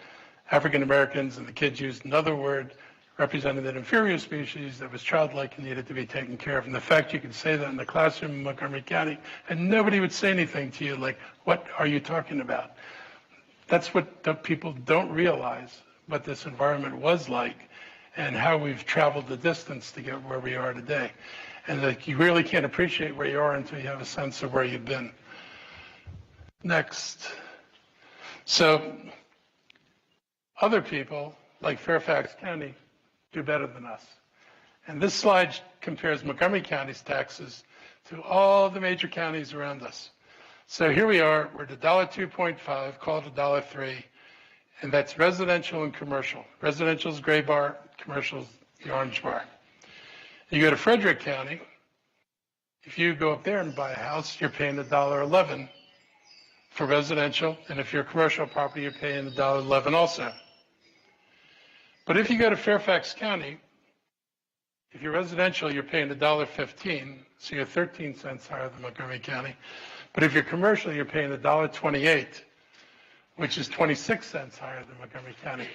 African Americans, and the kids used another word, represented an inferior species that was childlike and needed to be taken care of. And the fact you could say that in the classroom in Montgomery County, and nobody would say anything to you like, what are you talking about? That's what the people don't realize, what this environment was like and how we've traveled the distance to get where we are today. And that you really can't appreciate where you are until you have a sense of where you've been. Next. So other people, like Fairfax County, do better than us. And this slide compares Montgomery County's taxes to all the major counties around us. So here we are, we're at $2.5, call it $3, and that's residential and commercial. Residential is gray bar, commercial is the orange bar. You go to Frederick County, if you go up there and buy a house, you're paying $1.11 for residential, and if you're a commercial property, you're paying $1.11 also. But if you go to Fairfax County, if you're residential, you're paying $1.15, so you're 13 cents higher than Montgomery County. But if you're commercial, you're paying $1.28, which is 26 cents higher than Montgomery County.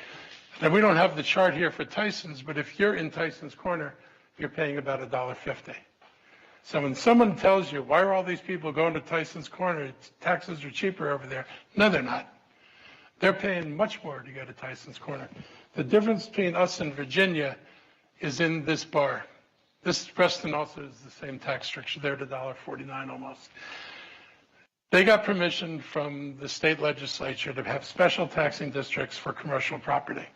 Now, we don't have the chart here for Tyson's, but if you're in Tyson's Corner, you're paying about $1.50. So when someone tells you, why are all these people going to Tyson's Corner? Taxes are cheaper over there. No, they're not. They're paying much more to go to Tyson's Corner. The difference between us and Virginia is in this bar. This Preston also is the same tax structure. They're at $1.49 almost. They got permission from the state legislature to have special taxing districts for commercial property.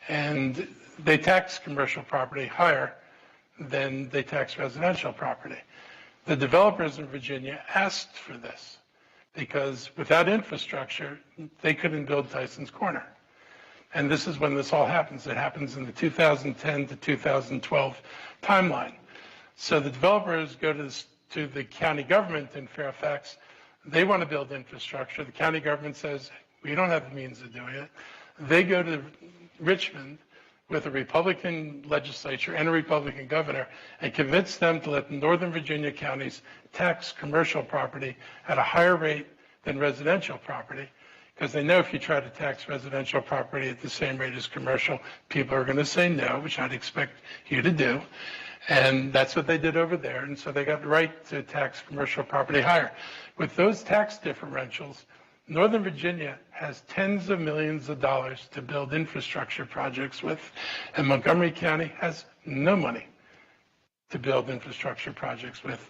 And they tax commercial property higher than they tax residential property. The developers in Virginia asked for this because without infrastructure, they couldn't build Tyson's Corner. And this is when this all happens. It happens in the 2010 to 2012 timeline. So the developers go to the county government in Fairfax. They want to build infrastructure. The county government says, we don't have the means of doing it. They go to Richmond with a Republican legislature and a Republican governor and convince them to let Northern Virginia counties tax commercial property at a higher rate than residential property, because they know if you try to tax residential property at the same rate as commercial, people are going to say no, which I'd expect you to do. And that's what they did over there. And so they got the right to tax commercial property higher. With those tax differentials, Northern Virginia has tens of millions of dollars to build infrastructure projects with, and Montgomery County has no money to build infrastructure projects with.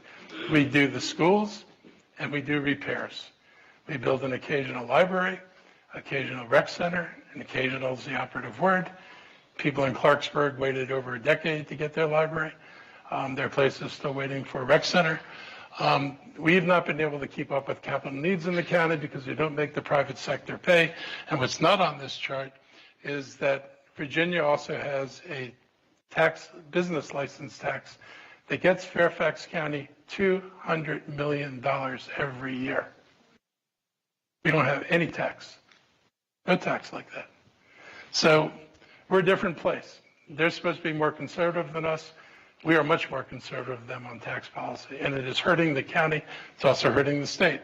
We do the schools and we do repairs. We build an occasional library, occasional rec center, and occasional is the operative word. People in Clarksburg waited over a decade to get their library. There are places still waiting for a rec center. We have not been able to keep up with capital needs in the county because we don't make the private sector pay. And what's not on this chart is that Virginia also has a business license tax that gets Fairfax County $200 million every year. We don't have any tax, no tax like that. So we're a different place. They're supposed to be more conservative than us. We are much more conservative than them on tax policy, and it is hurting the county. It's also hurting the state.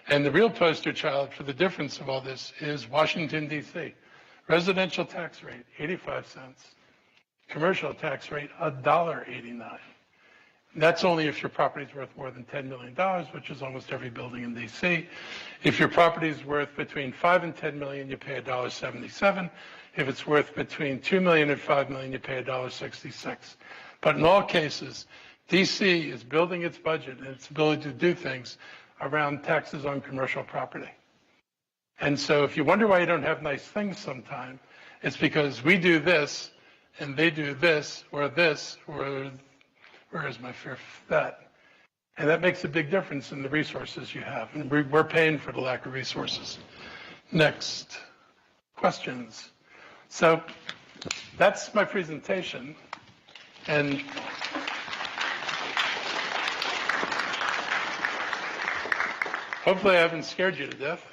And the real poster child for the difference of all this is Washington, D.C. Residential tax rate, 85 cents. Commercial tax rate, $1.89. That's only if your property is worth more than $10 million, which is almost every building in D.C. If your property is worth between $5 and $10 million, you pay $1.77. If it's worth between $2 million and $5 million, you pay $1.66. But in all cases, D.C. is building its budget and its ability to do things around taxes on commercial property. And so if you wonder why you don't have nice things sometime, it's because we do this and they do this, or where is my fear? That. And that makes a big difference in the resources you have. And we're paying for the lack of resources. Next. Questions. So that's my presentation. And hopefully I haven't scared you to death.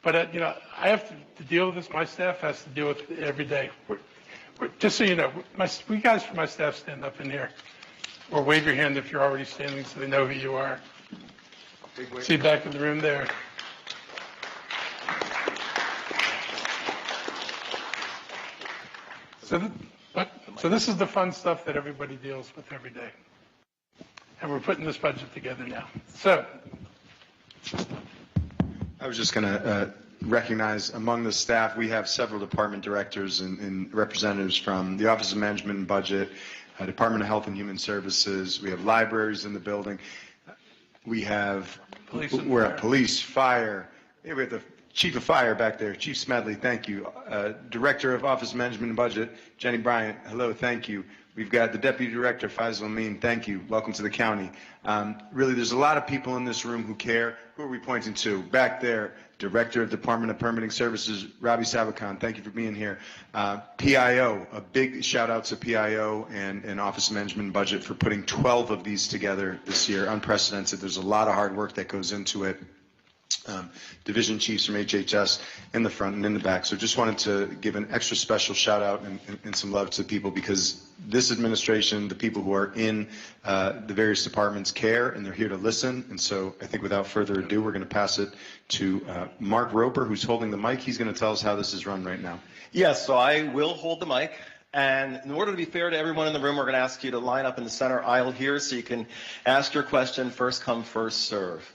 But I have to deal with this. My staff has to deal with it every day. Just so you know, we guys from my staff stand up in here, or wave your hand if you're already standing so they know who you are. See you back in the room there. So this is the fun stuff that everybody deals with every day. And we're putting this budget together now. So. I was just going to recognize among the staff, we have several department directors and representatives from the Office of Management and Budget, Department of Health and Human Services. We have libraries in the building. We have, Police and we're fire. at police, fire. Hey, we have the chief of fire back there, Chief Smedley, thank you. Director of Office Management and Budget, Jenny Bryant, hello, thank you. We've got the Deputy Director, Faisal Amin, thank you. Welcome to the county. Really, there's a lot of people in this room who care. Who are we pointing to? Back there, Director of Department of Permitting Services, Robbie Sabakan, thank you for being here. PIO, a big shout out to PIO and Office Management and Budget for putting 12 of these together this year, unprecedented. There's a lot of hard work that goes into it. Division chiefs from HHS in the front and in the back. So just wanted to give an extra special shout out and some love to people, because this administration, the people who are in the various departments care, and they're here to listen. And so I think without further ado, we're going to pass it to Mark Roper, who's holding the mic. He's going to tell us how this is run right now. Yes, so I will hold the mic. And in order to be fair to everyone in the room, we're going to ask you to line up in the center aisle here so you can ask your question. First come, first serve.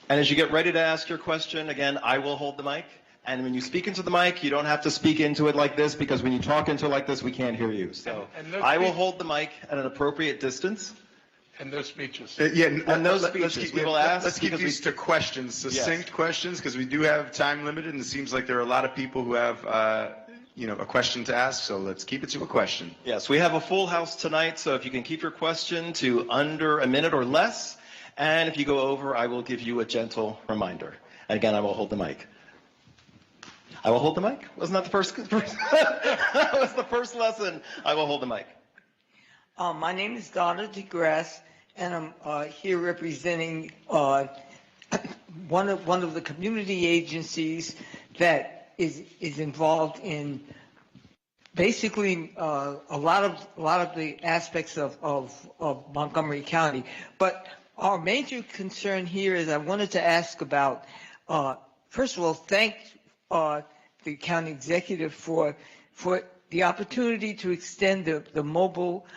And as you get ready to ask your question, again, I will hold the mic. And when you speak into the mic, you don't have to speak into it like this, because when you talk into it like this, we can't hear you. So I will hold the mic at an appropriate distance. And no speeches. And no speeches. We will ask. Let's keep these to questions, succinct questions, because we do have time limited, and it seems like there are a lot of people who have a question to ask, so let's keep it to a question. Yes, we have a full house tonight, so if you can keep your question to under a minute or less, and if you go over, I will give you a gentle reminder. And again, I will hold the mic. I will hold the mic? Wasn't that the first? That was the first lesson. I will hold the mic. My name is Donna DeGrasse, and I'm here representing one of the community agencies that is involved in basically a lot of the aspects of Montgomery County. But our major concern here is I wanted to ask about, first of all, thank the county executive for the opportunity to extend the mobile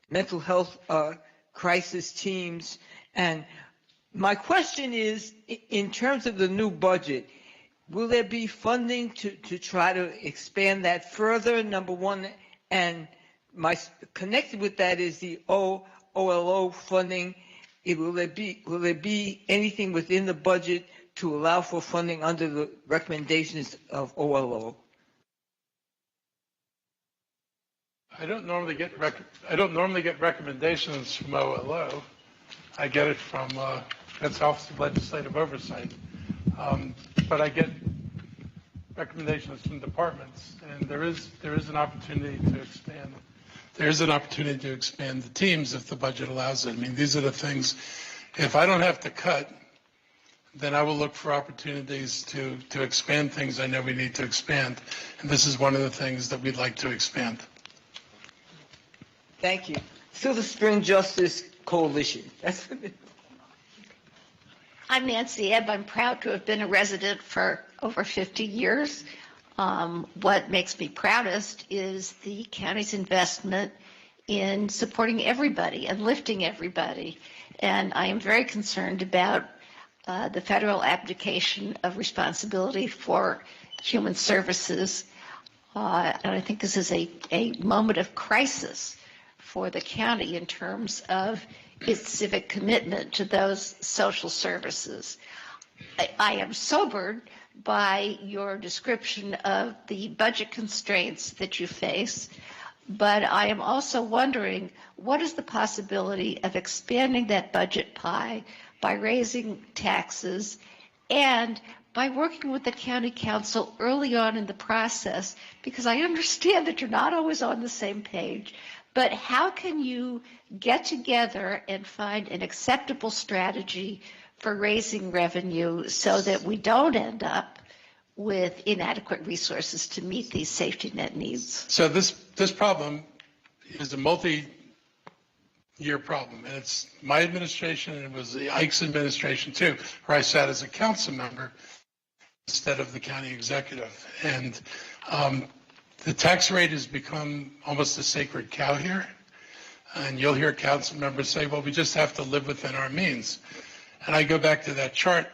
mental health crisis teams. And my question is, in terms of the new budget, will there be funding to try to expand that further, number one? And connected with that is the OLO funding. Will there be anything within the budget to allow for funding under the recommendations of OLO? I don't normally get recommendations from OLO. I get it from that's Office of Legislative Oversight, but I get recommendations from departments, and there is an opportunity to expand. There's an opportunity to expand the teams if the budget allows it. I mean, these are the things. If I don't have to cut, then I will look for opportunities to expand things I know we need to expand, and this is one of the things that we'd like to expand. Thank you. Silver Spring Justice Coalition. I'm Nancy Ebb. I'm proud to have been a resident for over 50 years. What makes me proudest is the county's investment in supporting everybody and lifting everybody. And I am very concerned about the federal abdication of responsibility for human services. And I think this is a moment of crisis for the county in terms of its civic commitment to those social services. I am sobered by your description of the budget constraints that you face, but I am also wondering, what is the possibility of expanding that budget pie by raising taxes and by working with the county council early on in the process? Because I understand that you're not always on the same page, but how can you get together and find an acceptable strategy for raising revenue so that we don't end up with inadequate resources to meet these safety net needs? So this problem is a multi-year problem, and it's my administration, and it was the Ike's administration too, where I sat as a council member instead of the county executive. And the tax rate has become almost a sacred cow here. And you'll hear council members say, well, we just have to live within our means. And I go back to that chart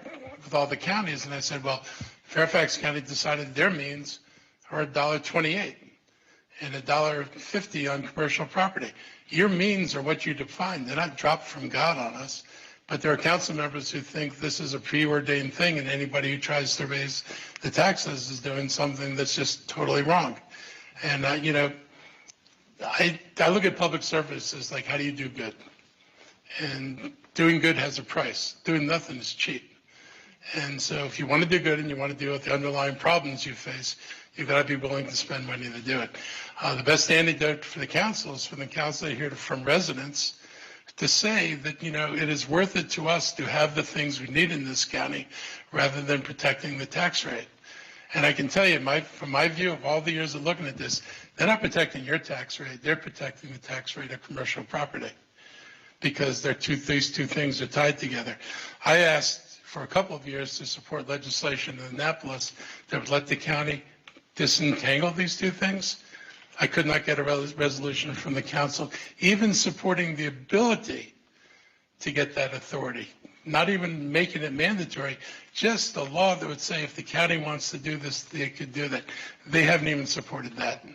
with all the counties, and I said, well, Fairfax County decided their means are $1.28. and $1.50 on commercial property. Your means are what you define. They're not dropped from God on us. But there are council members who think this is a preordained thing, and anybody who tries to raise the taxes is doing something that's just totally wrong. And, I look at public services like, how do you do good? And doing good has a price. Doing nothing is cheap. And so if you want to do good and you want to deal with the underlying problems you face, you've got to be willing to spend money to do it. The best antidote for the council is for the council to hear from residents to say that, it is worth it to us to have the things we need in this county rather than protecting the tax rate. And I can tell you, from my view of all the years of looking at this, they're not protecting your tax rate. They're protecting the tax rate of commercial property because these two things are tied together. I asked for a couple of years to support legislation in Annapolis that would let the county disentangle these two things. I could not get a resolution from the council, even supporting the ability to get that authority, not even making it mandatory, just a law that would say if the county wants to do this, they could do that. They haven't even supported that.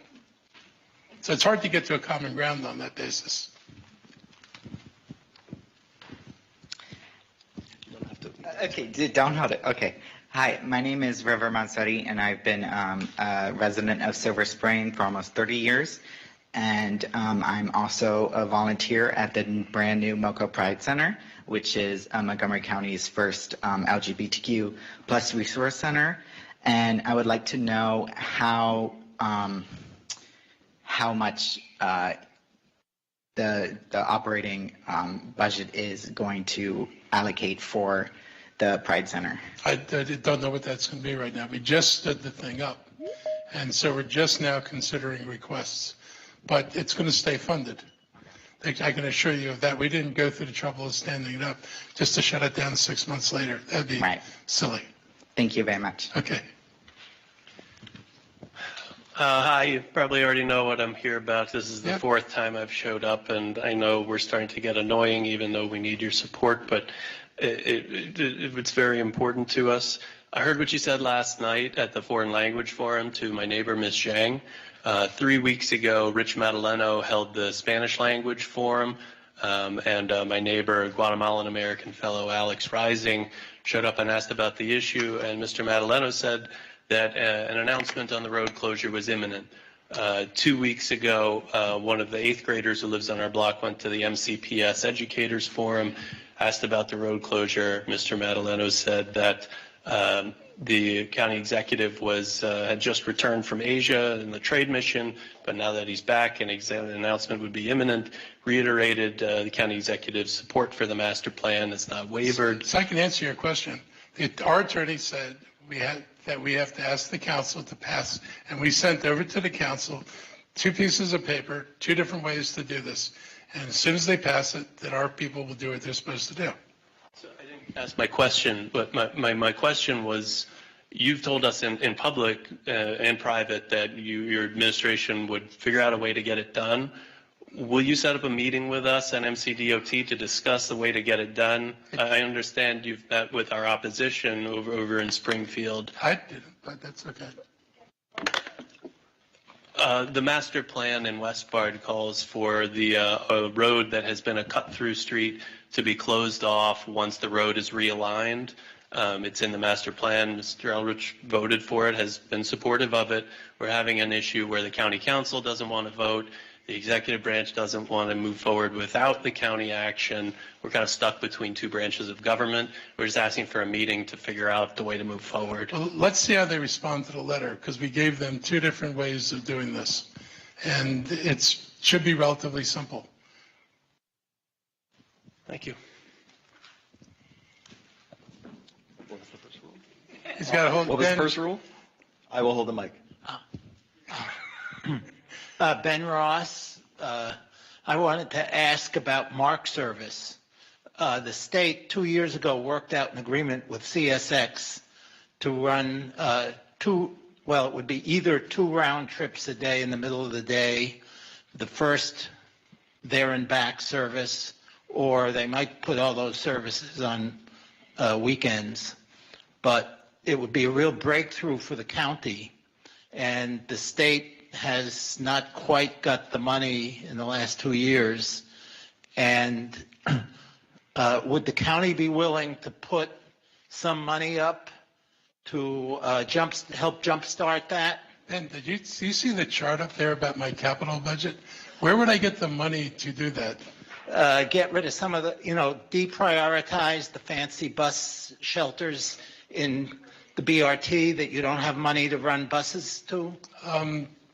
So it's hard to get to a common ground on that basis. Okay, don't hold it. Okay. Hi, my name is River Mansouri, and I've been a resident of Silver Spring for almost 30 years. And I'm also a volunteer at the brand new Moco Pride Center, which is Montgomery County's first LGBTQ plus resource center. And I would like to know how much the operating budget is going to allocate for the Pride Center. I don't know what that's going to be right now. We just stood the thing up. And so we're just now considering requests. But it's going to stay funded. I can assure you of that. We didn't go through the trouble of standing it up just to shut it down 6 months later. That'd be silly. Thank you very much. Okay. Hi, you probably already know what I'm here about. This is the fourth time I've showed up, and I know we're starting to get annoying, even though we need your support, but it's very important to us. I heard what you said last night at the Foreign Language Forum to my neighbor, Ms. Zhang. 3 weeks ago, Rich Madaleno held the Spanish Language Forum, and my neighbor, Guatemalan-American fellow Alex Rising, showed up and asked about the issue, and Mr. Madaleno said that an announcement on the road closure was imminent. 2 weeks ago, one of the 8th graders who lives on our block went to the MCPS Educators Forum, asked about the road closure. Mr. Madaleno said that the county executive had just returned from Asia in the trade mission, but now that he's back and an announcement would be imminent, reiterated the county executive's support for the master plan. It's not wavered. So I can answer your question. Our attorney said that we have to ask the council to pass, and we sent over to the council 2 pieces of paper, 2 different ways to do this. And as soon as they pass it, then our people will do what they're supposed to do. So I didn't ask my question, but my question was, you've told us in public and private that your administration would figure out a way to get it done. Will you set up a meeting with us and MCDOT to discuss the way to get it done? I understand you've met with our opposition over in Springfield. I didn't, but that's okay. The master plan in Westbard calls for the a road that has been a cut-through street to be closed off once the road is realigned. It's in the master plan. Mr. Elrich voted for it, has been supportive of it. We're having an issue where the county council doesn't want to vote. The executive branch doesn't want to move forward without the county action. We're kind of stuck between 2 branches of government. We're just asking for a meeting to figure out the way to move forward. Well, let's see how they respond to the letter, because we gave them 2 different ways of doing this. And it should be relatively simple. Thank you. He's got to hold. What was the first rule? I will hold the mic. Ben Ross, I wanted to ask about mark service. The state 2 years ago worked out an agreement with CSX to run it would be either 2 round trips a day in the middle of the day, the first there and back service, or they might put all those services on weekends. But it would be a real breakthrough for the county, and the state has not quite got the money in the last 2 years. And would the county be willing to put some money up to help jumpstart that? Ben, do you see the chart up there about my capital budget? Where would I get the money to do that? Get rid of some of the, deprioritize the fancy bus shelters in the BRT that you don't have money to run buses to?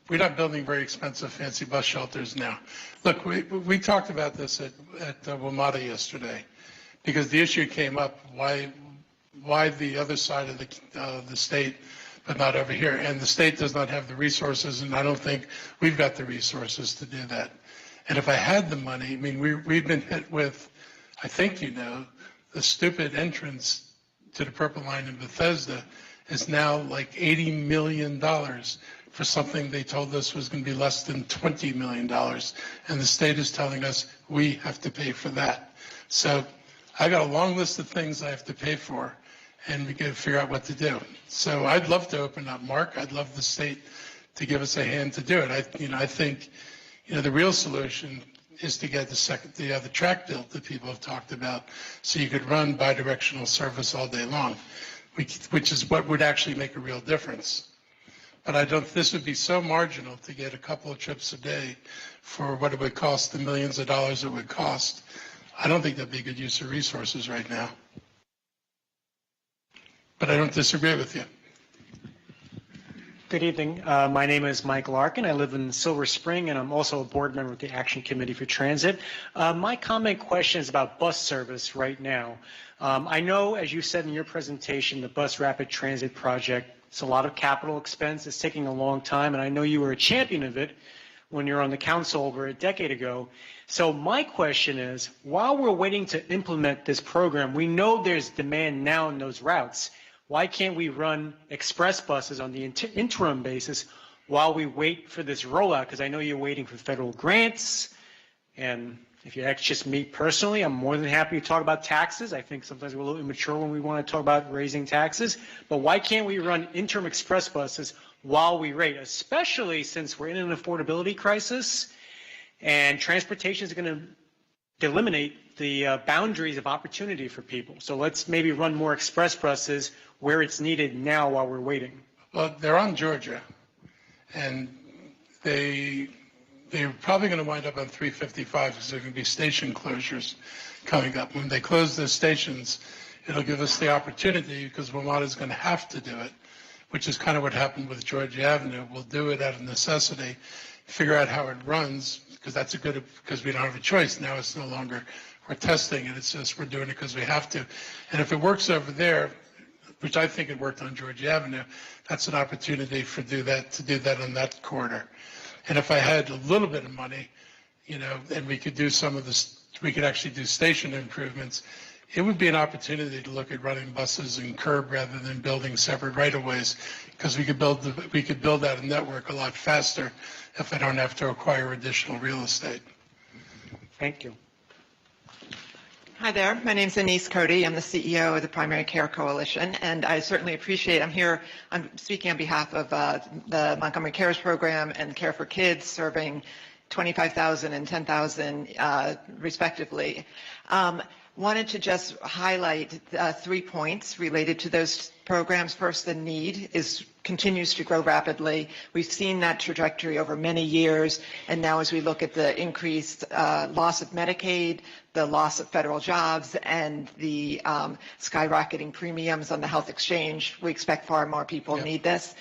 We're not building very expensive fancy bus shelters now. Look, we talked about this at WMATA yesterday because the issue came up, why the other side of the state but not over here? And the state does not have the resources, and I don't think we've got the resources to do that. And if I had the money, I mean, we've been hit with, I think the stupid entrance to the Purple Line in Bethesda is now like $80 million for something they told us was going to be less than $20 million. And the state is telling us we have to pay for that. So I got a long list of things I have to pay for, and we got to figure out what to do. So I'd love to open up, Mark. I'd love the state to give us a hand to do it. I think the real solution is to get the track built that people have talked about, so you could run bidirectional service all day long, which is what would actually make a real difference. But this would be so marginal to get a couple of trips a day for what it would cost, the millions of dollars it would cost. I don't think that'd be a good use of resources right now. But I don't disagree with you. Good evening. My name is Mike Larkin. I live in Silver Spring, and I'm also a board member of the Action Committee for Transit. My comment question is about bus service right now. I know, as you said in your presentation, the Bus Rapid Transit Project, it's a lot of capital expense. It's taking a long time, and I know you were a champion of it when you were on the council over a decade ago. So my question is, while we're waiting to implement this program, we know there's demand now in those routes. Why can't we run express buses on the interim basis while we wait for this rollout? Because I know you're waiting for federal grants. And if you ask just me personally, I'm more than happy to talk about taxes. I think sometimes we're a little immature when we want to talk about raising taxes. But why can't we run interim express buses while we wait, especially since we're in an affordability crisis and transportation is going to eliminate the boundaries of opportunity for people. So let's maybe run more express buses where it's needed now while we're waiting. Well, they're on Georgia, and they're probably going to wind up on 355 because there are going to be station closures coming up. When they close those stations, it'll give us the opportunity, because WMATA is going to have to do it, which is kind of what happened with Georgia Avenue. We'll do it out of necessity, figure out how it runs, because we don't have a choice. Now it's no longer we're testing it, it's just we're doing it because we have to. And if it works over there, which I think it worked on Georgia Avenue, that's an opportunity to do that on that corridor. And if I had a little bit of money, and we could do we could actually do station improvements, it would be an opportunity to look at running buses and curb rather than building separate right-of-ways, because we could build out a network a lot faster if I don't have to acquire additional real estate. Thank you. Hi there. My name's Anise Cody. I'm the CEO of the Primary Care Coalition, and I certainly appreciate, I'm speaking on behalf of the Montgomery Cares Program and Care for Kids, serving 25,000 and 10,000 respectively. Wanted to just highlight 3 points related to those programs. First, the need continues to grow rapidly. We've seen that trajectory over many years, and now as we look at the increased loss of Medicaid, the loss of federal jobs, and the skyrocketing premiums on the health exchange, we expect far more people need this.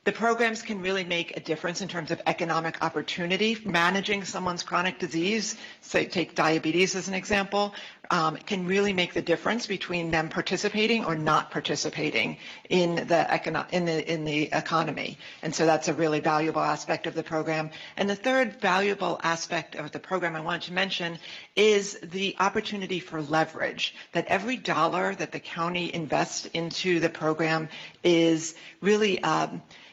The programs can really make a difference in terms of economic opportunity. Managing someone's chronic disease, say take diabetes as an example, can really make the difference between them participating or not participating in the economy. And so that's a really valuable aspect of the program. And the third valuable aspect of the program I wanted to mention is the opportunity for leverage, that every dollar that the county invests into the program is really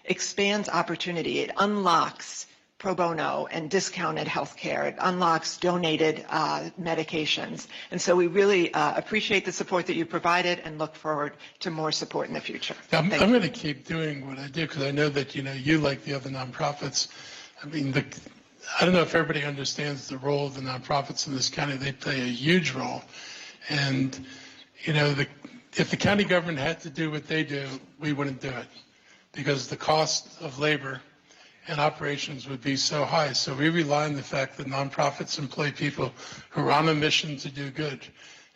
expands opportunity. It unlocks pro bono and discounted health care. It unlocks donated medications. And so we really appreciate the support that you provided and look forward to more support in the future. I'm Thank you. going to keep doing what I do because I know that, you like the other nonprofits. I mean, I don't know if everybody understands the role of the nonprofits in this county. They play a huge role. And, if the county government had to do what they do, we wouldn't do it because the cost of labor and operations would be so high. So we rely on the fact that nonprofits employ people who are on a mission to do good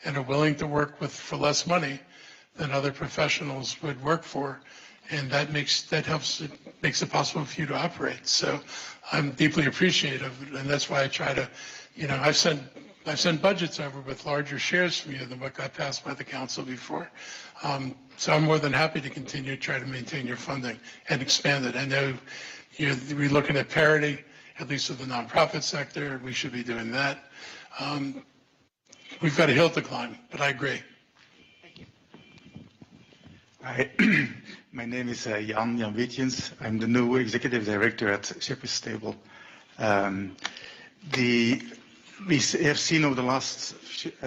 and are willing to work for less money than other professionals would work for. And that makes it possible for you to operate. So I'm deeply appreciative, and that's why I try to, I've sent budgets over with larger shares from you than what got passed by the council before. So I'm more than happy to continue to try to maintain your funding and expand it. I know we're looking at parity, at least with the nonprofit sector. We should be doing that. We've got a hill to climb, but I agree. Hi, my name is Jan Wietjens. I'm the new executive director at Shepherd's Stable. We have seen over the last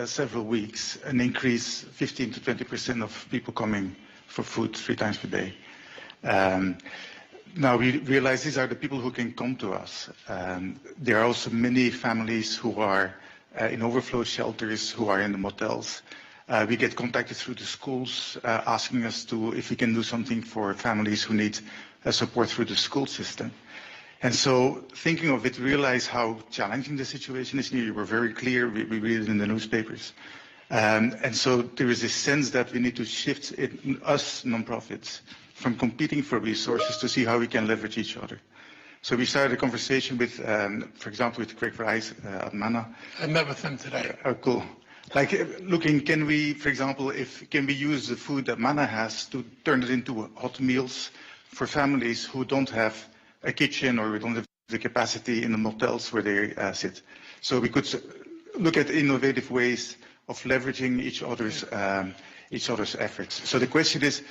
several weeks an increase, 15 to 20% of people coming for food 3 times per day. Now we realize these are the people who can come to us. There are also many families who are in overflow shelters, who are in the motels. We get contacted through the schools asking us if we can do something for families who need support through the school system. And so thinking of it, realize how challenging the situation is. You were very clear, we read it in the newspapers. And so there is a sense that we need to shift us nonprofits from competing for resources to see how we can leverage each other. So we started a conversation with, for example, with Craig Rice at MANA. I met with him today. Oh, cool. Like looking, can we, for example, can we use the food that MANA has to turn it into hot meals for families who don't have a kitchen or we don't have the capacity in the motels where they sit. So we could look at innovative ways of leveraging each other's efforts. So the question is,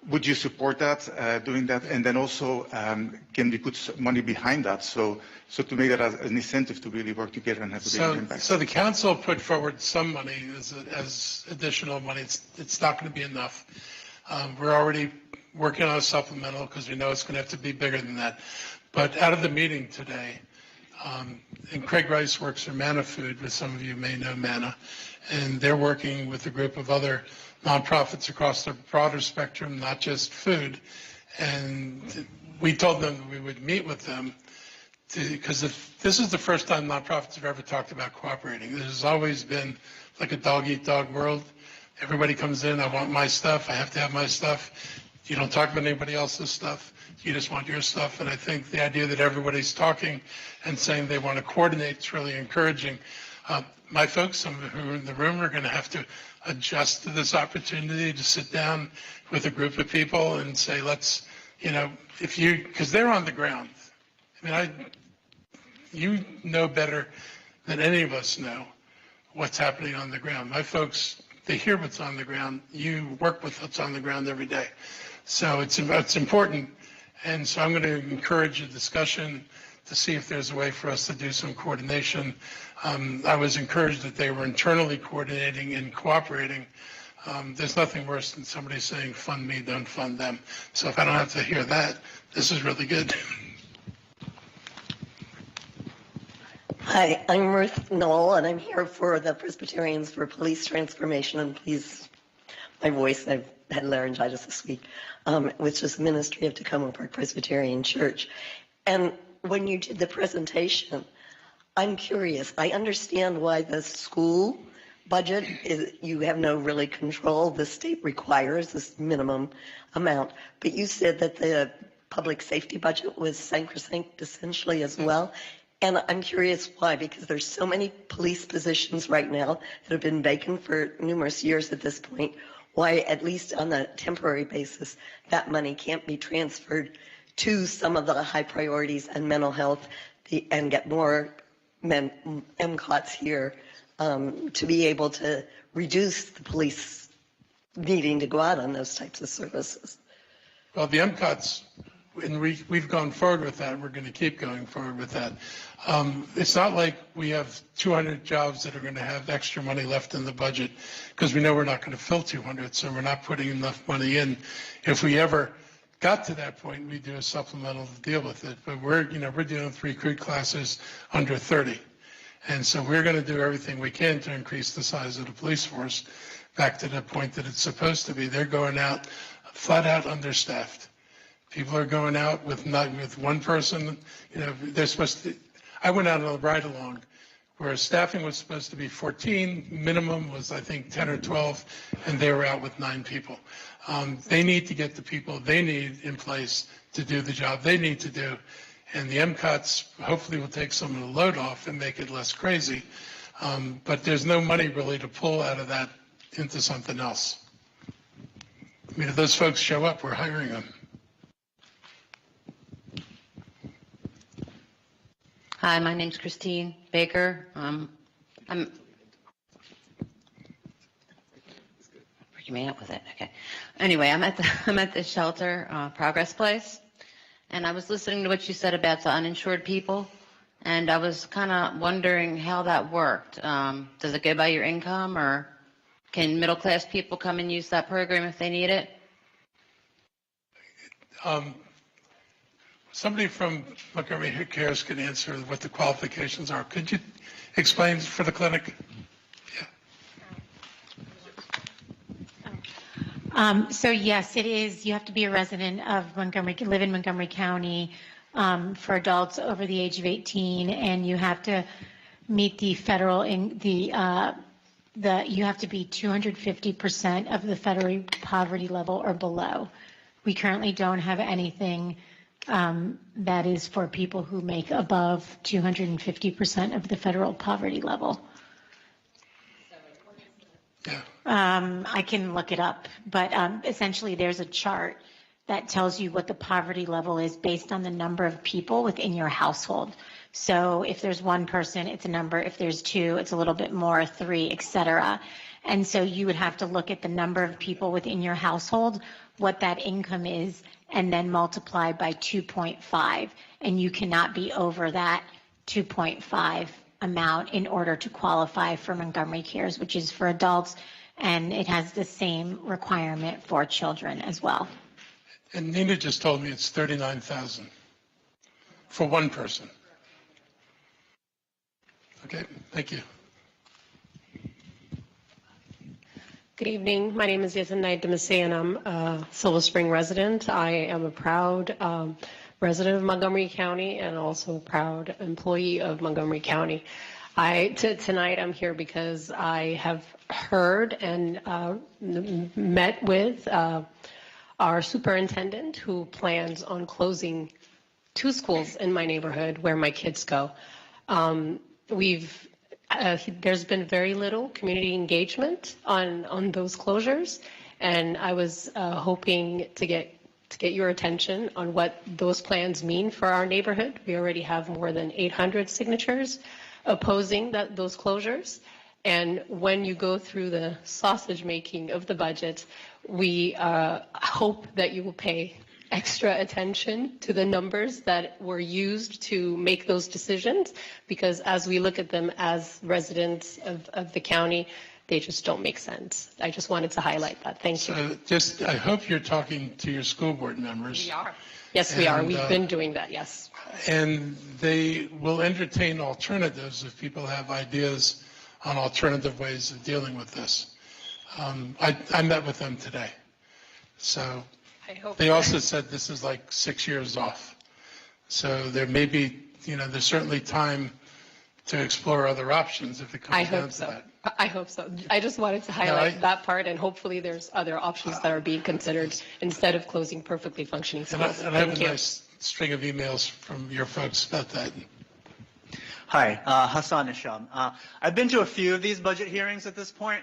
would you support that, doing that? And then also, can we put money behind that? So to make that as an incentive to really work together and have a bigger impact. So the council put forward some money as additional money. It's not going to be enough. We're already working on a supplemental because we know it's going to have to be bigger than that. But out of the meeting today, and Craig Rice works for MANA Food, which some of you may know MANA, and they're working with a group of other nonprofits across the broader spectrum, not just food. And we told them we would meet with them because this is the first time nonprofits have ever talked about cooperating. This has always been like a dog-eat-dog world. Everybody comes in, I want my stuff, I have to have my stuff. You don't talk about anybody else's stuff. You just want your stuff. And I think the idea that everybody's talking and saying they want to coordinate is really encouraging. My folks, some of who are in the room, are going to have to adjust to this opportunity to sit down with a group of people and say, let's, because they're on the ground. I mean, you know better than any of us know what's happening on the ground. My folks, they hear what's on the ground. You work with what's on the ground every day. So it's important. And so I'm going to encourage a discussion to see if there's a way for us to do some coordination. I was encouraged that they were internally coordinating and cooperating. There's nothing worse than somebody saying, fund me, don't fund them. So if I don't have to hear that, this is really good. Hi, I'm Ruth Knoll, and I'm here for the Presbyterians for Police Transformation. And please, my voice, I've had laryngitis this week, which is the ministry of Tacoma Park Presbyterian Church. And when you did the presentation, I'm curious. I understand why the school budget is, you have no really control. The state requires this minimum amount. But you said that the public safety budget was sacrosanct essentially as well. And I'm curious why, because there's so many police positions right now that have been vacant for numerous years at this point, why, at least on a temporary basis, that money can't be transferred to some of the high priorities and mental health and get more MCOTs here to be able to reduce the police needing to go out on those types of services. Well, the MCOTs and we've gone forward with that. We're going to keep going forward with that. It's not like we have 200 jobs that are going to have extra money left in the budget, because we know we're not going to fill 200, so we're not putting enough money in. If we ever got to that point, we do a supplemental to deal with it. But we're doing 3 recruit classes under 30. And so we're going to do everything we can to increase the size of the police force back to the point that it's supposed to be. They're going out flat out understaffed. People are going out with one person. They're supposed to. I went out on a ride along where staffing was supposed to be 14, minimum was I think 10 or 12, and they were out with 9 people. They need to get the people they need in place to do the job they need to do. And the MCOTs hopefully will take some of the load off and make it less crazy. But there's no money really to pull out of that into something else. I mean, if those folks show up, we're hiring them. Hi, my name's Christine Baker. I'm freaking me out with it. Okay. Anyway, I'm at the shelter, Progress Place. And I was listening to what you said about the uninsured people, and I was kind of wondering how that worked. Does it go by your income, or can middle-class people come and use that program if they need it? Somebody from Montgomery Who Cares can answer what the qualifications are. Could you explain for the clinic? So yes, it is. You have to be a resident of Montgomery, live in Montgomery County for adults over the age of 18, and you have to meet the federal you have to be 250% of the federal poverty level or below. We currently don't have anything that is for people who make above 250% of the federal poverty level. I can look it up, but essentially there's a chart that tells you what the poverty level is based on the number of people within your household. So if there's one person, it's a number. If there's 2, it's a little bit more, 3, et cetera. And so you would have to look at the number of people within your household, what that income is, and then multiply by 2.5. And you cannot be over that 2.5 amount in order to qualify for Montgomery Cares, which is for adults, and it has the same requirement for children as well. And Nina just told me it's $39,000 for one person. Okay, thank you. Good evening. My name is Yetunay Demasay, and I'm a Silver Spring resident. I am a proud resident of Montgomery County and also a proud employee of Montgomery County. Tonight I'm here because I have heard and met with our superintendent, who plans on closing 2 schools in my neighborhood where my kids go. There's been very little community engagement on those closures, and I was hoping to get your attention on what those plans mean for our neighborhood. We already have more than 800 signatures opposing those closures. And when you go through the sausage making of the budget, we hope that you will pay extra attention to the numbers that were used to make those decisions, because as we look at them as residents of the county, they just don't make sense. I just wanted to highlight that. Thank you. So I hope you're talking to your school board members. We are. Yes, we are. We've been doing that, yes. And they will entertain alternatives if people have ideas on alternative ways of dealing with this. I met with them today. So they also said this is like 6 years off. So there may be, there's certainly time to explore other options if it comes down to that. I hope so. I just wanted to highlight that part, and hopefully there's other options that are being considered instead of closing perfectly functioning schools. And I have a nice string of emails from your folks about that. Hi, Hassan Isham. I've been to a few of these budget hearings at this point.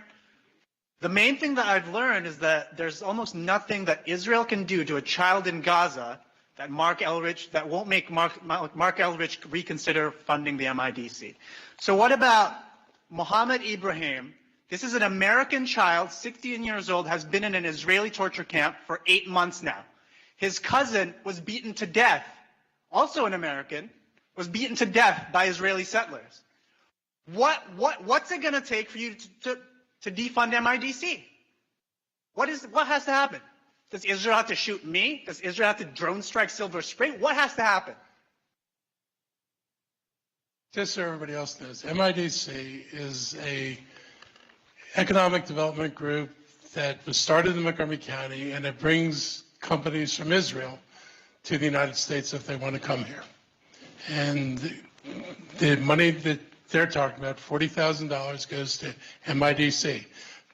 The main thing that I've learned is that there's almost nothing that Israel can do to a child in Gaza that won't make Mark Eldridge reconsider funding the MIDC. So what about Mohammed Ibrahim? This is an American child, 16 years old, has been in an Israeli torture camp for 8 months now. His cousin was beaten to death, also an American, was beaten to death by Israeli settlers. What's it going to take for you to defund MIDC? What has to happen? Does Israel have to shoot me? Does Israel have to drone strike Silver Spring? What has to happen? Just so everybody else knows, MIDC is a economic development group that was started in Montgomery County, and it brings companies from Israel to the United States if they want to come here. And the money that they're talking about, $40,000, goes to MIDC. It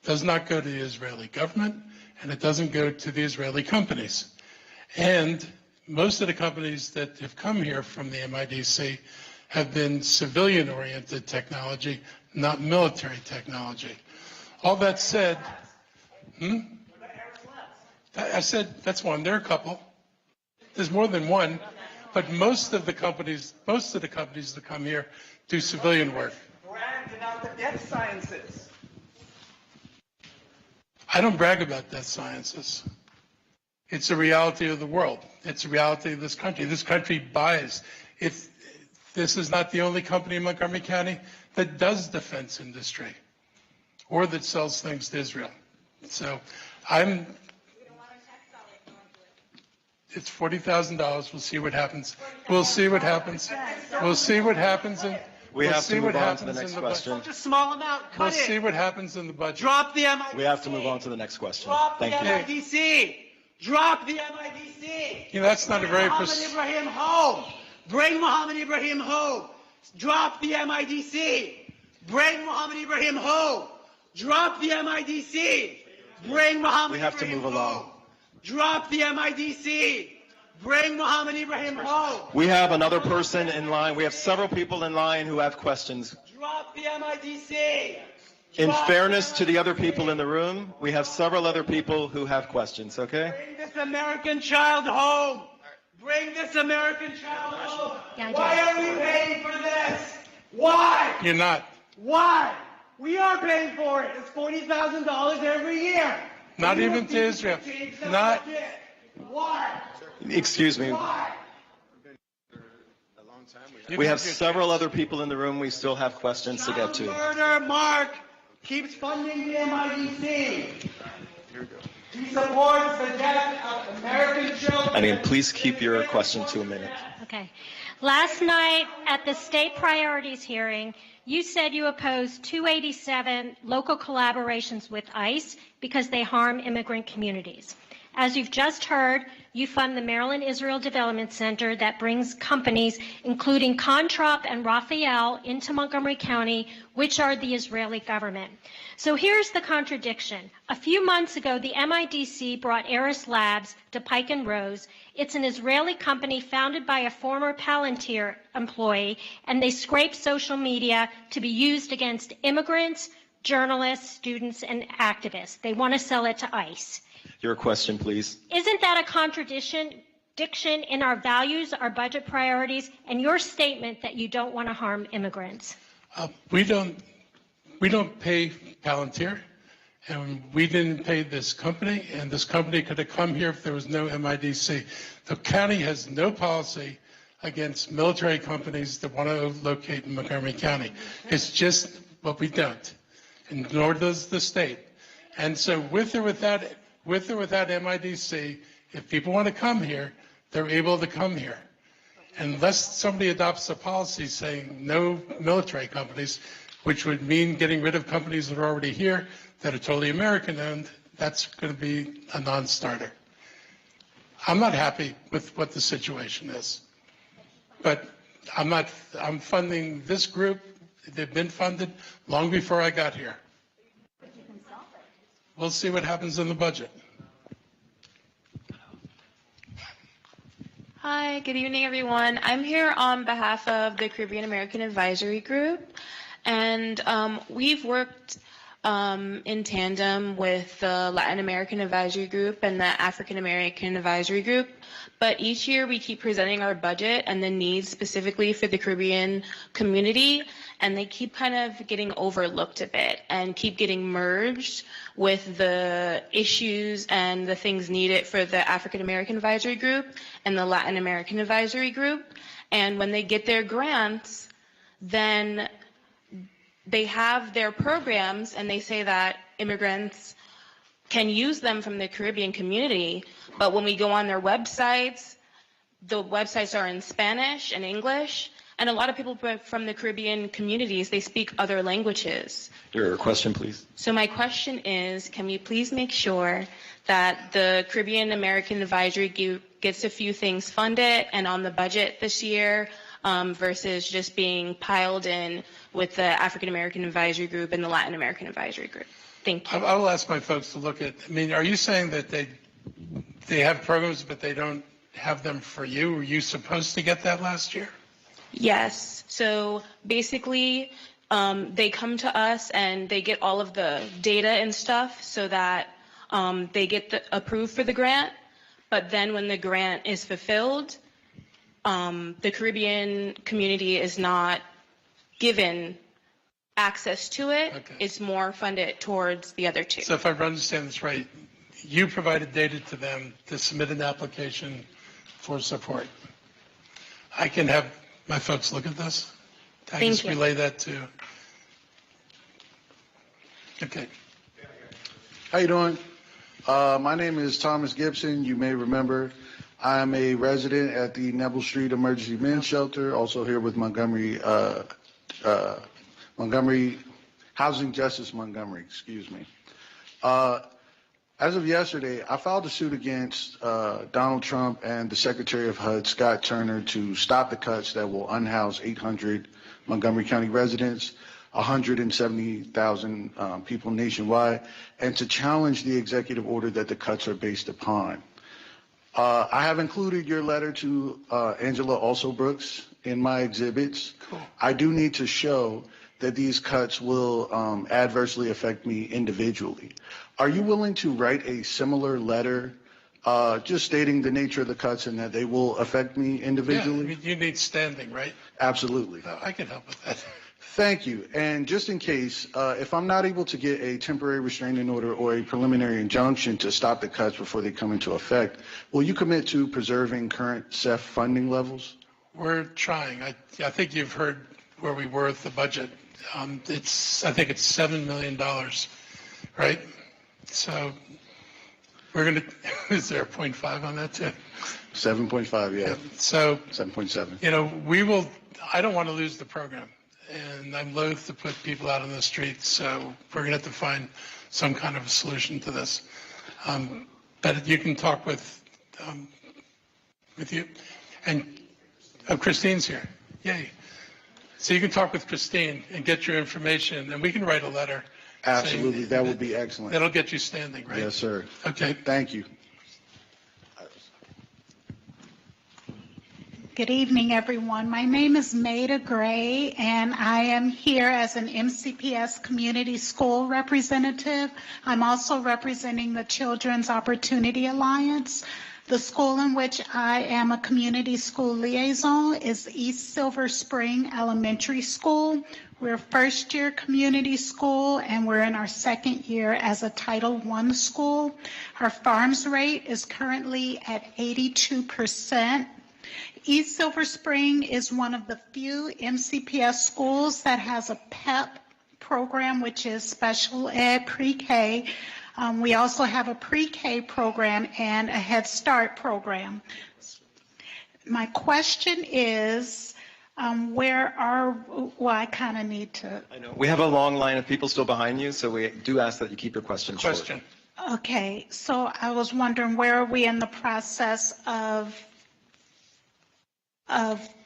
does not go to the Israeli government, and it doesn't go to the Israeli companies. And most of the companies that have come here from the MIDC have been civilian-oriented technology, not military technology. All that said, I said that's one. There are a couple. There's more than one, but most of the companies that come here do civilian work. Bragged about the death sciences. I don't brag about death sciences. It's a reality of the world. It's a reality of this country. This country buys. This is not the only company in Montgomery County that does defense industry or that sells things to Israel. So it's $40,000. We'll see what happens. We'll see what happens. We'll see what happens. We have to move on to the next question. Just a small amount. Cut We'll it. see what happens in the budget. Drop the MIDC. We have to move on to the next question. Drop Thank the you. MIDC. Drop the MIDC. You know, that's not a very Mohammed Ibrahim home. Bring Mohammed Ibrahim home. Drop the MIDC. Bring Mohammed Ibrahim home. Drop the MIDC. Bring Mohammed We have to Ibrahim move along. home. Drop the MIDC. Bring Mohammed Ibrahim home. We have another person in line. We have several people in line who have questions. Drop the MIDC. In fairness to the other people in the room, we have several other people who have questions, okay? Bring this American child home. Bring this American child home. Why are we paying for this? Why? You're not. Why? We are paying for it. It's $40,000 every year. Not We even don't to need Israel. change the Not. budget. Why? Excuse me. Why? We have several other people in the room we still have questions to get to. Murder Mark keeps funding the MIDC. He supports the death of American children. And again, please keep your question to a minute. Okay. Last night at the state priorities hearing, you said you opposed 287 local collaborations with ICE because they harm immigrant communities. As you've just heard, you fund the Maryland Israel Development Center that brings companies, including Contrap and Raphael, into Montgomery County, which are the Israeli government. So here's the contradiction. A few months ago, the MIDC brought Eris Labs to Pike and Rose. It's an Israeli company founded by a former Palantir employee, and they scrape social media to be used against immigrants, journalists, students, and activists. They want to sell it to ICE. Your question, please. Isn't that a contradiction in our values, our budget priorities, and your statement that you don't want to harm immigrants? We don't pay Palantir, and we didn't pay this company, and this company could have come here if there was no MIDC. The county has no policy against military companies that want to locate in Montgomery County. It's just what we don't, and nor does the state. And so with or without MIDC, if people want to come here, they're able to come here. Unless somebody adopts a policy saying no military companies, which would mean getting rid of companies that are already here that are totally American-owned, that's going to be a non-starter. I'm not happy with what the situation is. But I'm funding this group. They've been funded long before I got here. We'll see what happens in the budget. Hi, good evening, everyone. I'm here on behalf of the Caribbean American Advisory Group, and we've worked in tandem with the Latin American Advisory Group and the African American Advisory Group. But each year we keep presenting our budget and the needs specifically for the Caribbean community, and they keep kind of getting overlooked a bit and keep getting merged with the issues and the things needed for the African American Advisory Group and the Latin American Advisory Group. And when they get their grants, then they have their programs and they say that immigrants can use them from the Caribbean community, but when we go on their websites, the websites are in Spanish and English, and a lot of people from the Caribbean communities, they speak other languages. Your question, please. So my question is, can we please make sure that the Caribbean American Advisory Group gets a few things funded and on the budget this year, versus just being piled in with the African American Advisory Group and the Latin American Advisory Group? Thank you. I will ask my folks to look at, I mean, are you saying that they have programs, but they don't have them for you? Were you supposed to get that last year? Yes. So basically, they come to us and they get all of the data and stuff so that they get approved for the grant. But then when the grant is fulfilled, the Caribbean community is not given access to it. Okay. It's more funded towards the other two. So if I understand this right, you provided data to them to submit an application for support. I can have my folks look at this. I Thank just you. relay that to. Okay. How you doing? My name is Thomas Gibson. You may remember I am a resident at the Neville Street Emergency Men's Shelter, also here with Montgomery Housing Justice Montgomery, excuse me. As of yesterday, I filed a suit against Donald Trump and the Secretary of HUD, Scott Turner, to stop the cuts that will unhouse 800 Montgomery County residents, 170,000 people nationwide, and to challenge the executive order that the cuts are based upon. I have included your letter to Angela Alsobrooks in my exhibits. Cool. I do need to show that these cuts will adversely affect me individually. Are you willing to write a similar letter just stating the nature of the cuts and that they will affect me individually? Yeah, I mean, you need standing, right? Absolutely. I can help with that. Thank you. And just in case, if I'm not able to get a temporary restraining order or a preliminary injunction to stop the cuts before they come into effect, will you commit to preserving current CEF funding levels? We're trying. I think you've heard where we were with the budget. I think it's $7 million, right? So we're going to, is there a 0.5 on that too? 7.5, yeah. So, 7.7. I don't want to lose the program. And I'm loath to put people out on the streets, so we're going to have to find some kind of a solution to this. But you can talk with you. And Christine's here. Yay. So you can talk with Christine and get your information, and we can write a letter. Absolutely. That would be excellent. That'll get you standing, right? Yes, sir. Okay. Thank you. Good evening, everyone. My name is Maida Gray, and I am here as an MCPS Community School representative. I'm also representing the Children's Opportunity Alliance. The school in which I am a community school liaison is East Silver Spring Elementary School. We're a first-year community school, and we're in our second year as a Title I school. Our farms rate is currently at 82%. East Silver Spring is one of the few MCPS schools that has a PEP program, which is special ed pre-K. We also have a pre-K program and a Head Start program. My question is, I kind of need to. I know. We have a long line of people still behind you, so we do ask that you keep your questions short. Okay, so I was wondering, where are we in the process of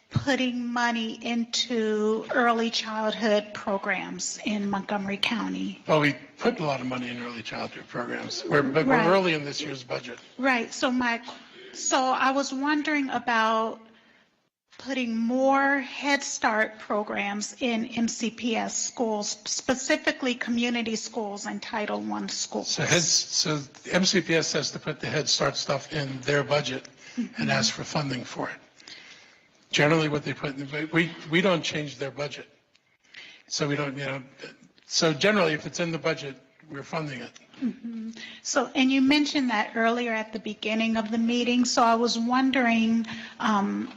putting money into early childhood programs in Montgomery County? Well, we put a lot of money in early childhood programs. We're Right. early in this year's budget. Right. So I was wondering about putting more Head Start programs in MCPS schools, specifically community schools and Title I schools. So the MCPS has to put the Head Start stuff in their budget and ask for funding for it. Generally what they put in the, we don't change their budget. So we don't, so generally if it's in the budget, we're funding it. Mhm. So, and you mentioned that earlier at the beginning of the meeting, so I was wondering, not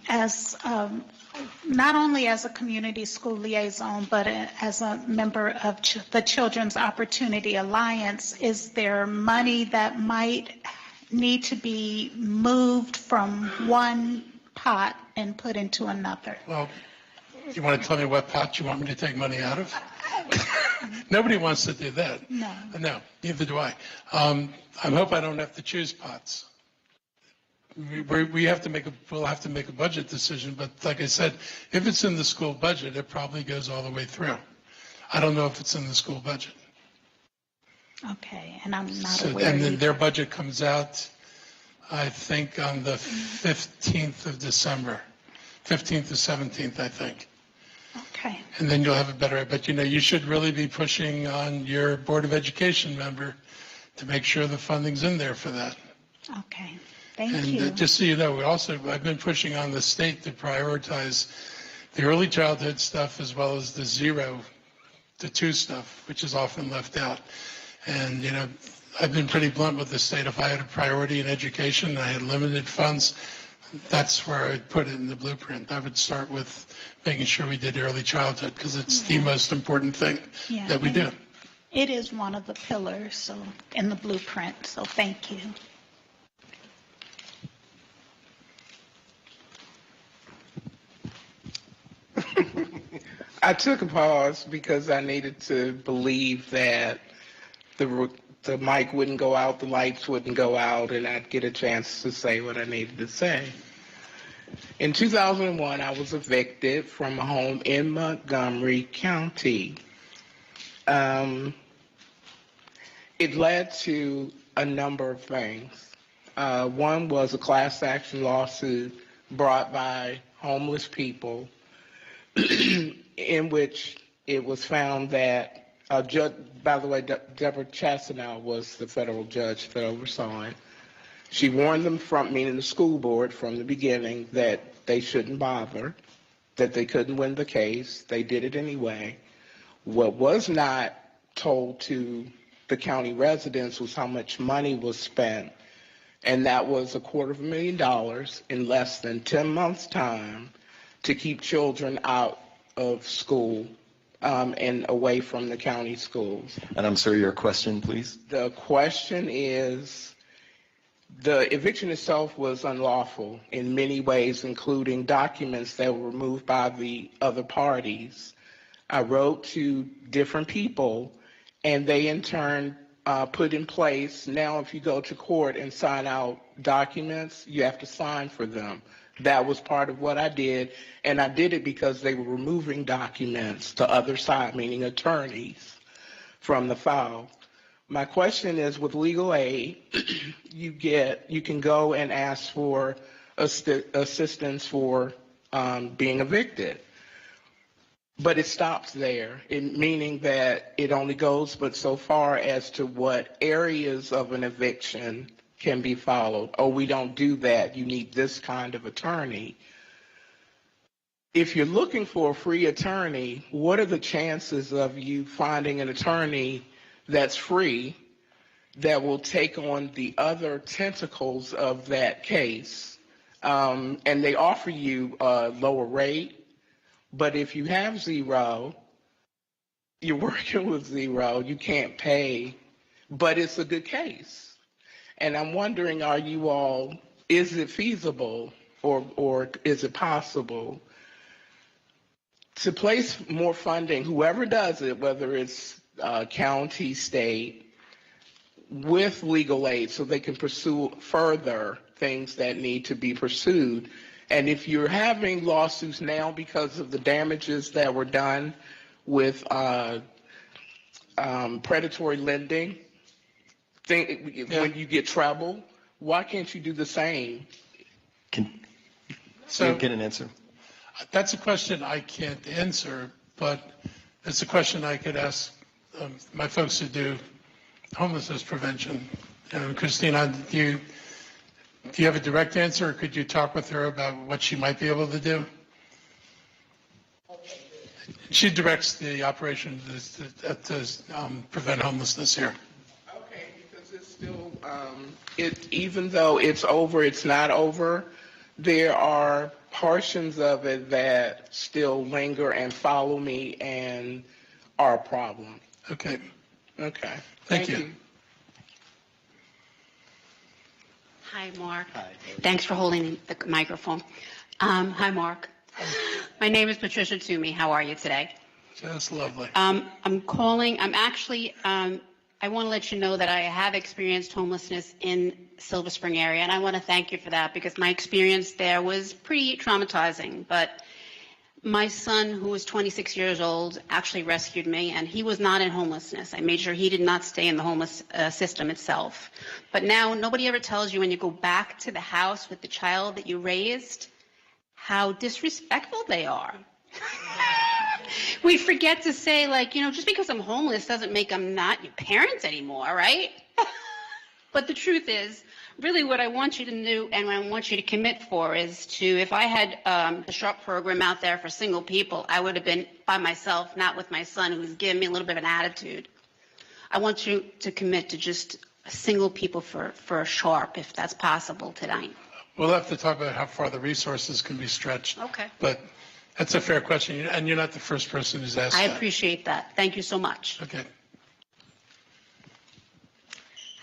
only as a community school liaison, but as a member of the Children's Opportunity Alliance, is there money that might need to be moved from one pot and put into another? Well, you want to tell me what pot you want me to take money out of? Nobody wants to do that. No. No, neither do I. I hope I don't have to choose pots. We'll have to make a budget decision, but like I said, if it's in the school budget, it probably goes all the way through. I don't know if it's in the school budget. Okay, and I'm not aware. And then either. their budget comes out, I think, on the 15th of December, 15th to 17th, I think. Okay. And then you'll have a better, but you should really be pushing on your Board of Education member to make sure the funding's in there for that. Okay, thank And you. just so you know, I've been pushing on the state to prioritize the early childhood stuff as well as the 0 to 2 stuff, which is often left out. And, I've been pretty blunt with the state. If I had a priority in education and I had limited funds, that's where I would put it in the blueprint. I would start with making sure we did early childhood because it's the most important thing Yeah, that we and do. It is one of the pillars, so, in the blueprint, so thank you. I took a pause because I needed to believe that the mic wouldn't go out, the lights wouldn't go out, and I'd get a chance to say what I needed to say. In 2001, I was evicted from a home in Montgomery County. It led to a number of things. One was a class action lawsuit brought by homeless people in which it was found that, by the way, Deborah Chastanow was the federal judge that oversaw it. She warned them meaning the school board, from the beginning that they shouldn't bother, that they couldn't win the case. They did it anyway. What was not told to the county residents was how much money was spent, and that was $250,000 in less than 10 months' time to keep children out of school and away from the county schools. And I'm sorry, your question, please? The question is, the eviction itself was unlawful in many ways, including documents that were removed by the other parties. I wrote to different people, and they in turn put in place, now if you go to court and sign out documents, you have to sign for them. That was part of what I did, and I did it because they were removing documents, the other side, meaning attorneys, from the file. My question is, with legal aid, you can go and ask for assistance for being evicted. But it stops there, meaning that it only goes but so far as to what areas of an eviction can be followed. Oh, we don't do that. You need this kind of attorney. If you're looking for a free attorney, what are the chances of you finding an attorney that's free that will take on the other tentacles of that case? And they offer you a lower rate. But if you have zero, you're working with zero, you can't pay, but it's a good case. And I'm wondering, is it feasible or is it possible to place more funding, whoever does it, whether it's county, state, with legal aid so they can pursue further things that need to be pursued? And if you're having lawsuits now because of the damages that were done with predatory lending, when you get trouble, why can't you do the same? Can you get an answer? That's a question I can't answer, but it's a question I could ask my folks who do homelessness prevention. Christina, do you have a direct answer, or could you talk with her about what she might be able to do? She directs the operation to prevent homelessness here. Okay, because it's still, even though it's over, it's not over. There are portions of it that still linger and follow me and are a problem. Okay. Okay. Thank you. Hi, Mark. Hi. Thanks for holding the microphone. Hi, Mark. My name is Patricia Toomey. How are you today? That's lovely. I'm calling. I want to let you know that I have experienced homelessness in Silver Spring area, and I want to thank you for that because my experience there was pretty traumatizing. But my son, who was 26 years old, actually rescued me, and he was not in homelessness. I made sure he did not stay in the homeless system itself. But now nobody ever tells you when you go back to the house with the child that you raised how disrespectful they are. We forget to say, like, just because I'm homeless doesn't make I'm not your parents anymore, right? But the truth is, really what I want you to do and what I want you to commit for is to, if I had the SHARP program out there for single people, I would have been by myself, not with my son who's giving me a little bit of an attitude. I want you to commit to just single people for SHARP, if that's possible tonight. We'll have to talk about how far the resources can be stretched. Okay. But that's a fair question, and you're not the first person who's asked I that. appreciate that. Thank you so much. Okay.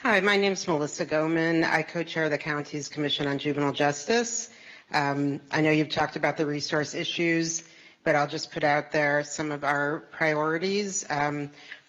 Hi, my name is Melissa Goman. I co-chair the county's Commission on Juvenile Justice. I know you've talked about the resource issues, but I'll just put out there some of our priorities.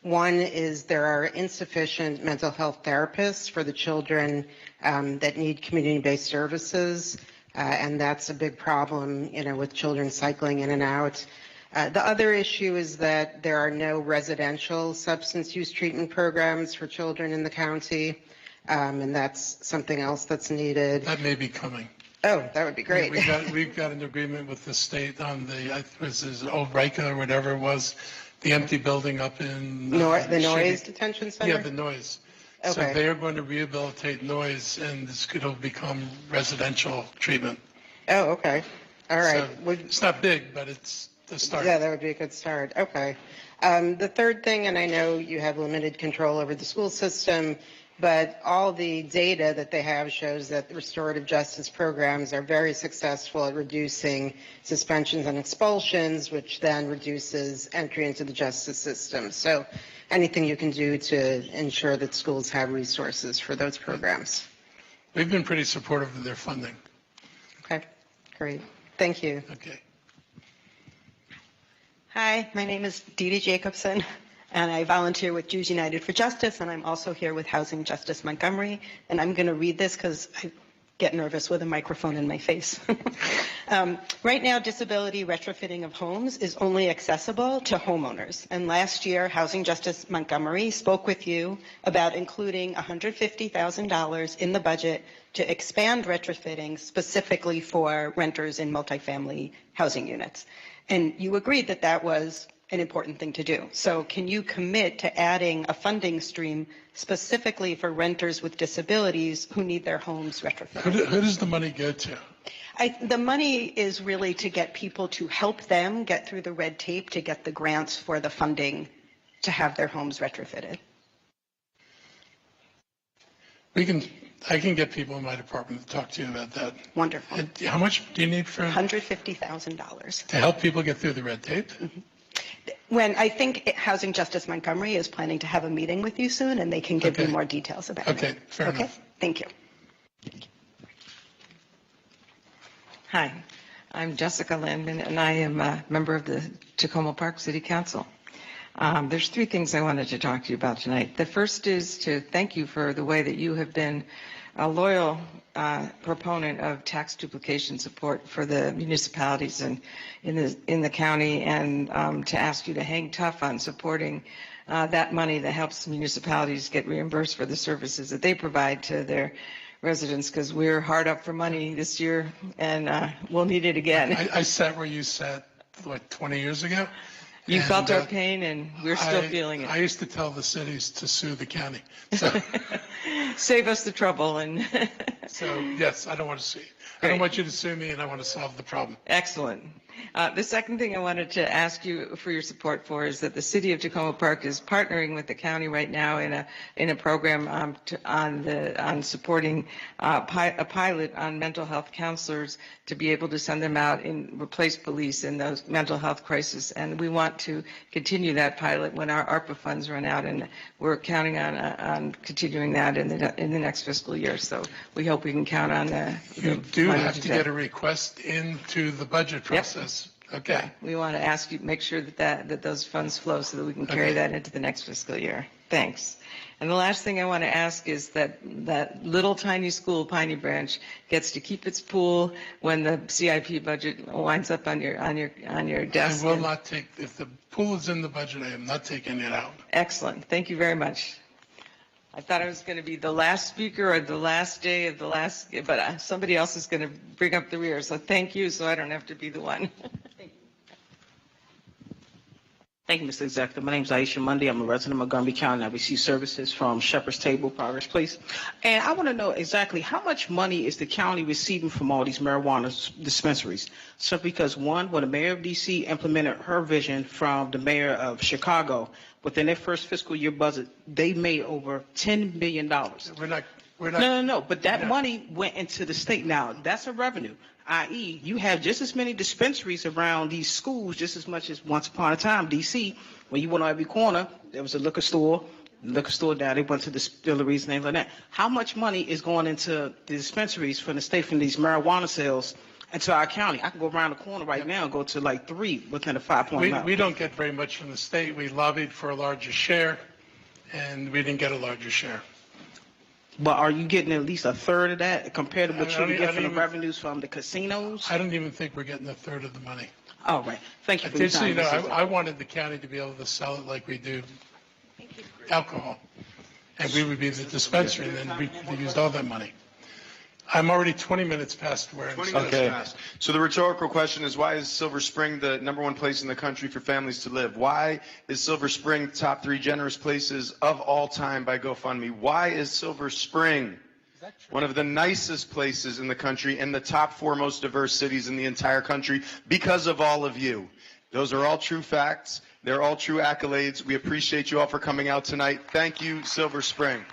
One is there are insufficient mental health therapists for the children that need community-based services, and that's a big problem, with children cycling in and out. The other issue is that there are no residential substance use treatment programs for children in the county, and that's something else that's needed. That may be coming. Oh, that would be great. We've got an agreement with the state on this is Old Rica or whatever it was, the empty building up in the Noise Detention Center? Yeah, the Noise. So Okay. they are going to rehabilitate Noise, and it'll become residential treatment. Oh, okay. All right. So it's not big, but it's the start. Yeah, that would be a good start. Okay. The third thing, and I know you have limited control over the school system, but all the data that they have shows that the restorative justice programs are very successful at reducing suspensions and expulsions, which then reduces entry into the justice system. So anything you can do to ensure that schools have resources for those programs. We've been pretty supportive of their funding. Okay, great. Thank you. Okay. Hi, my name is Dee Dee Jacobson, and I volunteer with Jews United for Justice, and I'm also here with Housing Justice Montgomery, and I'm going to read this because I get nervous with a microphone in my face. Right now, disability retrofitting of homes is only accessible to homeowners, and last year, Housing Justice Montgomery spoke with you about including $150,000 in the budget to expand retrofitting specifically for renters in multifamily housing units. And you agreed that that was an important thing to do. So can you commit to adding a funding stream specifically for renters with disabilities who need their homes retrofitted? Who does the money go to? The money is really to get people to help them get through the red tape to get the grants for the funding to have their homes retrofitted. I can get people in my department to talk to you about that. Wonderful. How much do you need for $150,000. to help people get through the red tape? Mm-hmm. When I think Housing Justice Montgomery is planning to have a meeting with you soon, and they can give you more details about it. Okay, fair enough. Thank you. Hi, I'm Jessica Landman, and I am a member of the Tacoma Park City Council. There's three things I wanted to talk to you about tonight. The first is to thank you for the way that you have been a loyal proponent of tax duplication support for the municipalities and in the county, and to ask you to hang tough on supporting that money that helps municipalities get reimbursed for the services that they provide to their residents because we're hard up for money this year and we'll need it again. I sat where you sat, what, 20 years ago? You And, felt our pain and we're still feeling it. I used to tell the cities to sue the county. So, Save us the trouble and so yes, I don't want to sue you. I don't want you to sue me, and I want to solve the problem. excellent. The second thing I wanted to ask you for your support for is that the city of Tacoma Park is partnering with the county right now in a program on supporting a pilot on mental health counselors to be able to send them out and replace police in those mental health crises. And we want to continue that pilot when our ARPA funds run out, and we're counting on continuing that in the next fiscal year. So we hope we can count on You do have to get a request into the budget process. Okay. Yeah, we want to ask you, make sure that those funds flow so that we can carry that into the next fiscal year. Thanks. And the last thing I want to ask is that little tiny school, Piney Branch, gets to keep its pool when the CIP budget winds up on your desk. I will not take, if the pool is in the budget, I am not taking it out. Excellent. Thank you very much. I thought I was going to be the last speaker or the last day of the last, but somebody else is going to bring up the rear. So thank you, so I don't have to be the one. Thank you, Mr. Executive. My name is Aisha Mundy. I'm a resident of Montgomery County. I receive services from Shepherd's Table, Progress Place. And I want to know exactly how much money is the county receiving from all these marijuana dispensaries? Simply because, one, when the mayor of D.C. implemented her vision from the mayor of Chicago, within their first fiscal year budget, they made over $10 million. We're not. No. But that money went into the state. Now, that's a revenue, i.e., you have just as many dispensaries around these schools, just as much as once upon a time, D.C., when you went on every corner, there was a liquor store down, they went to distilleries and things like that. How much money is going into the dispensaries from the state from these marijuana sales into our county? I can go around the corner right now and go to like 3 within a 5-point mile. We don't get very much from the state. We lobbied for a larger share, and we didn't get a larger share. But are you getting at least a third of that compared to what you get from the revenues from the casinos? I don't even think we're getting a third of the money. All right. Thank you for your time. I wanted the county to be able to sell it like we do alcohol. And we would be the dispensary, and then we used all that money. I'm already 20 minutes past where I'm Okay. So the rhetorical question is, why is Silver Spring the #1 place in the country for families to live? Why is Silver Spring top 3 generous places of all time by GoFundMe? Why is Silver Spring one of the nicest places in the country and the top 4 most diverse cities in the entire country? Because of all of you. Those are all true facts. They're all true accolades. We appreciate you all for coming out tonight. Thank you, Silver Spring.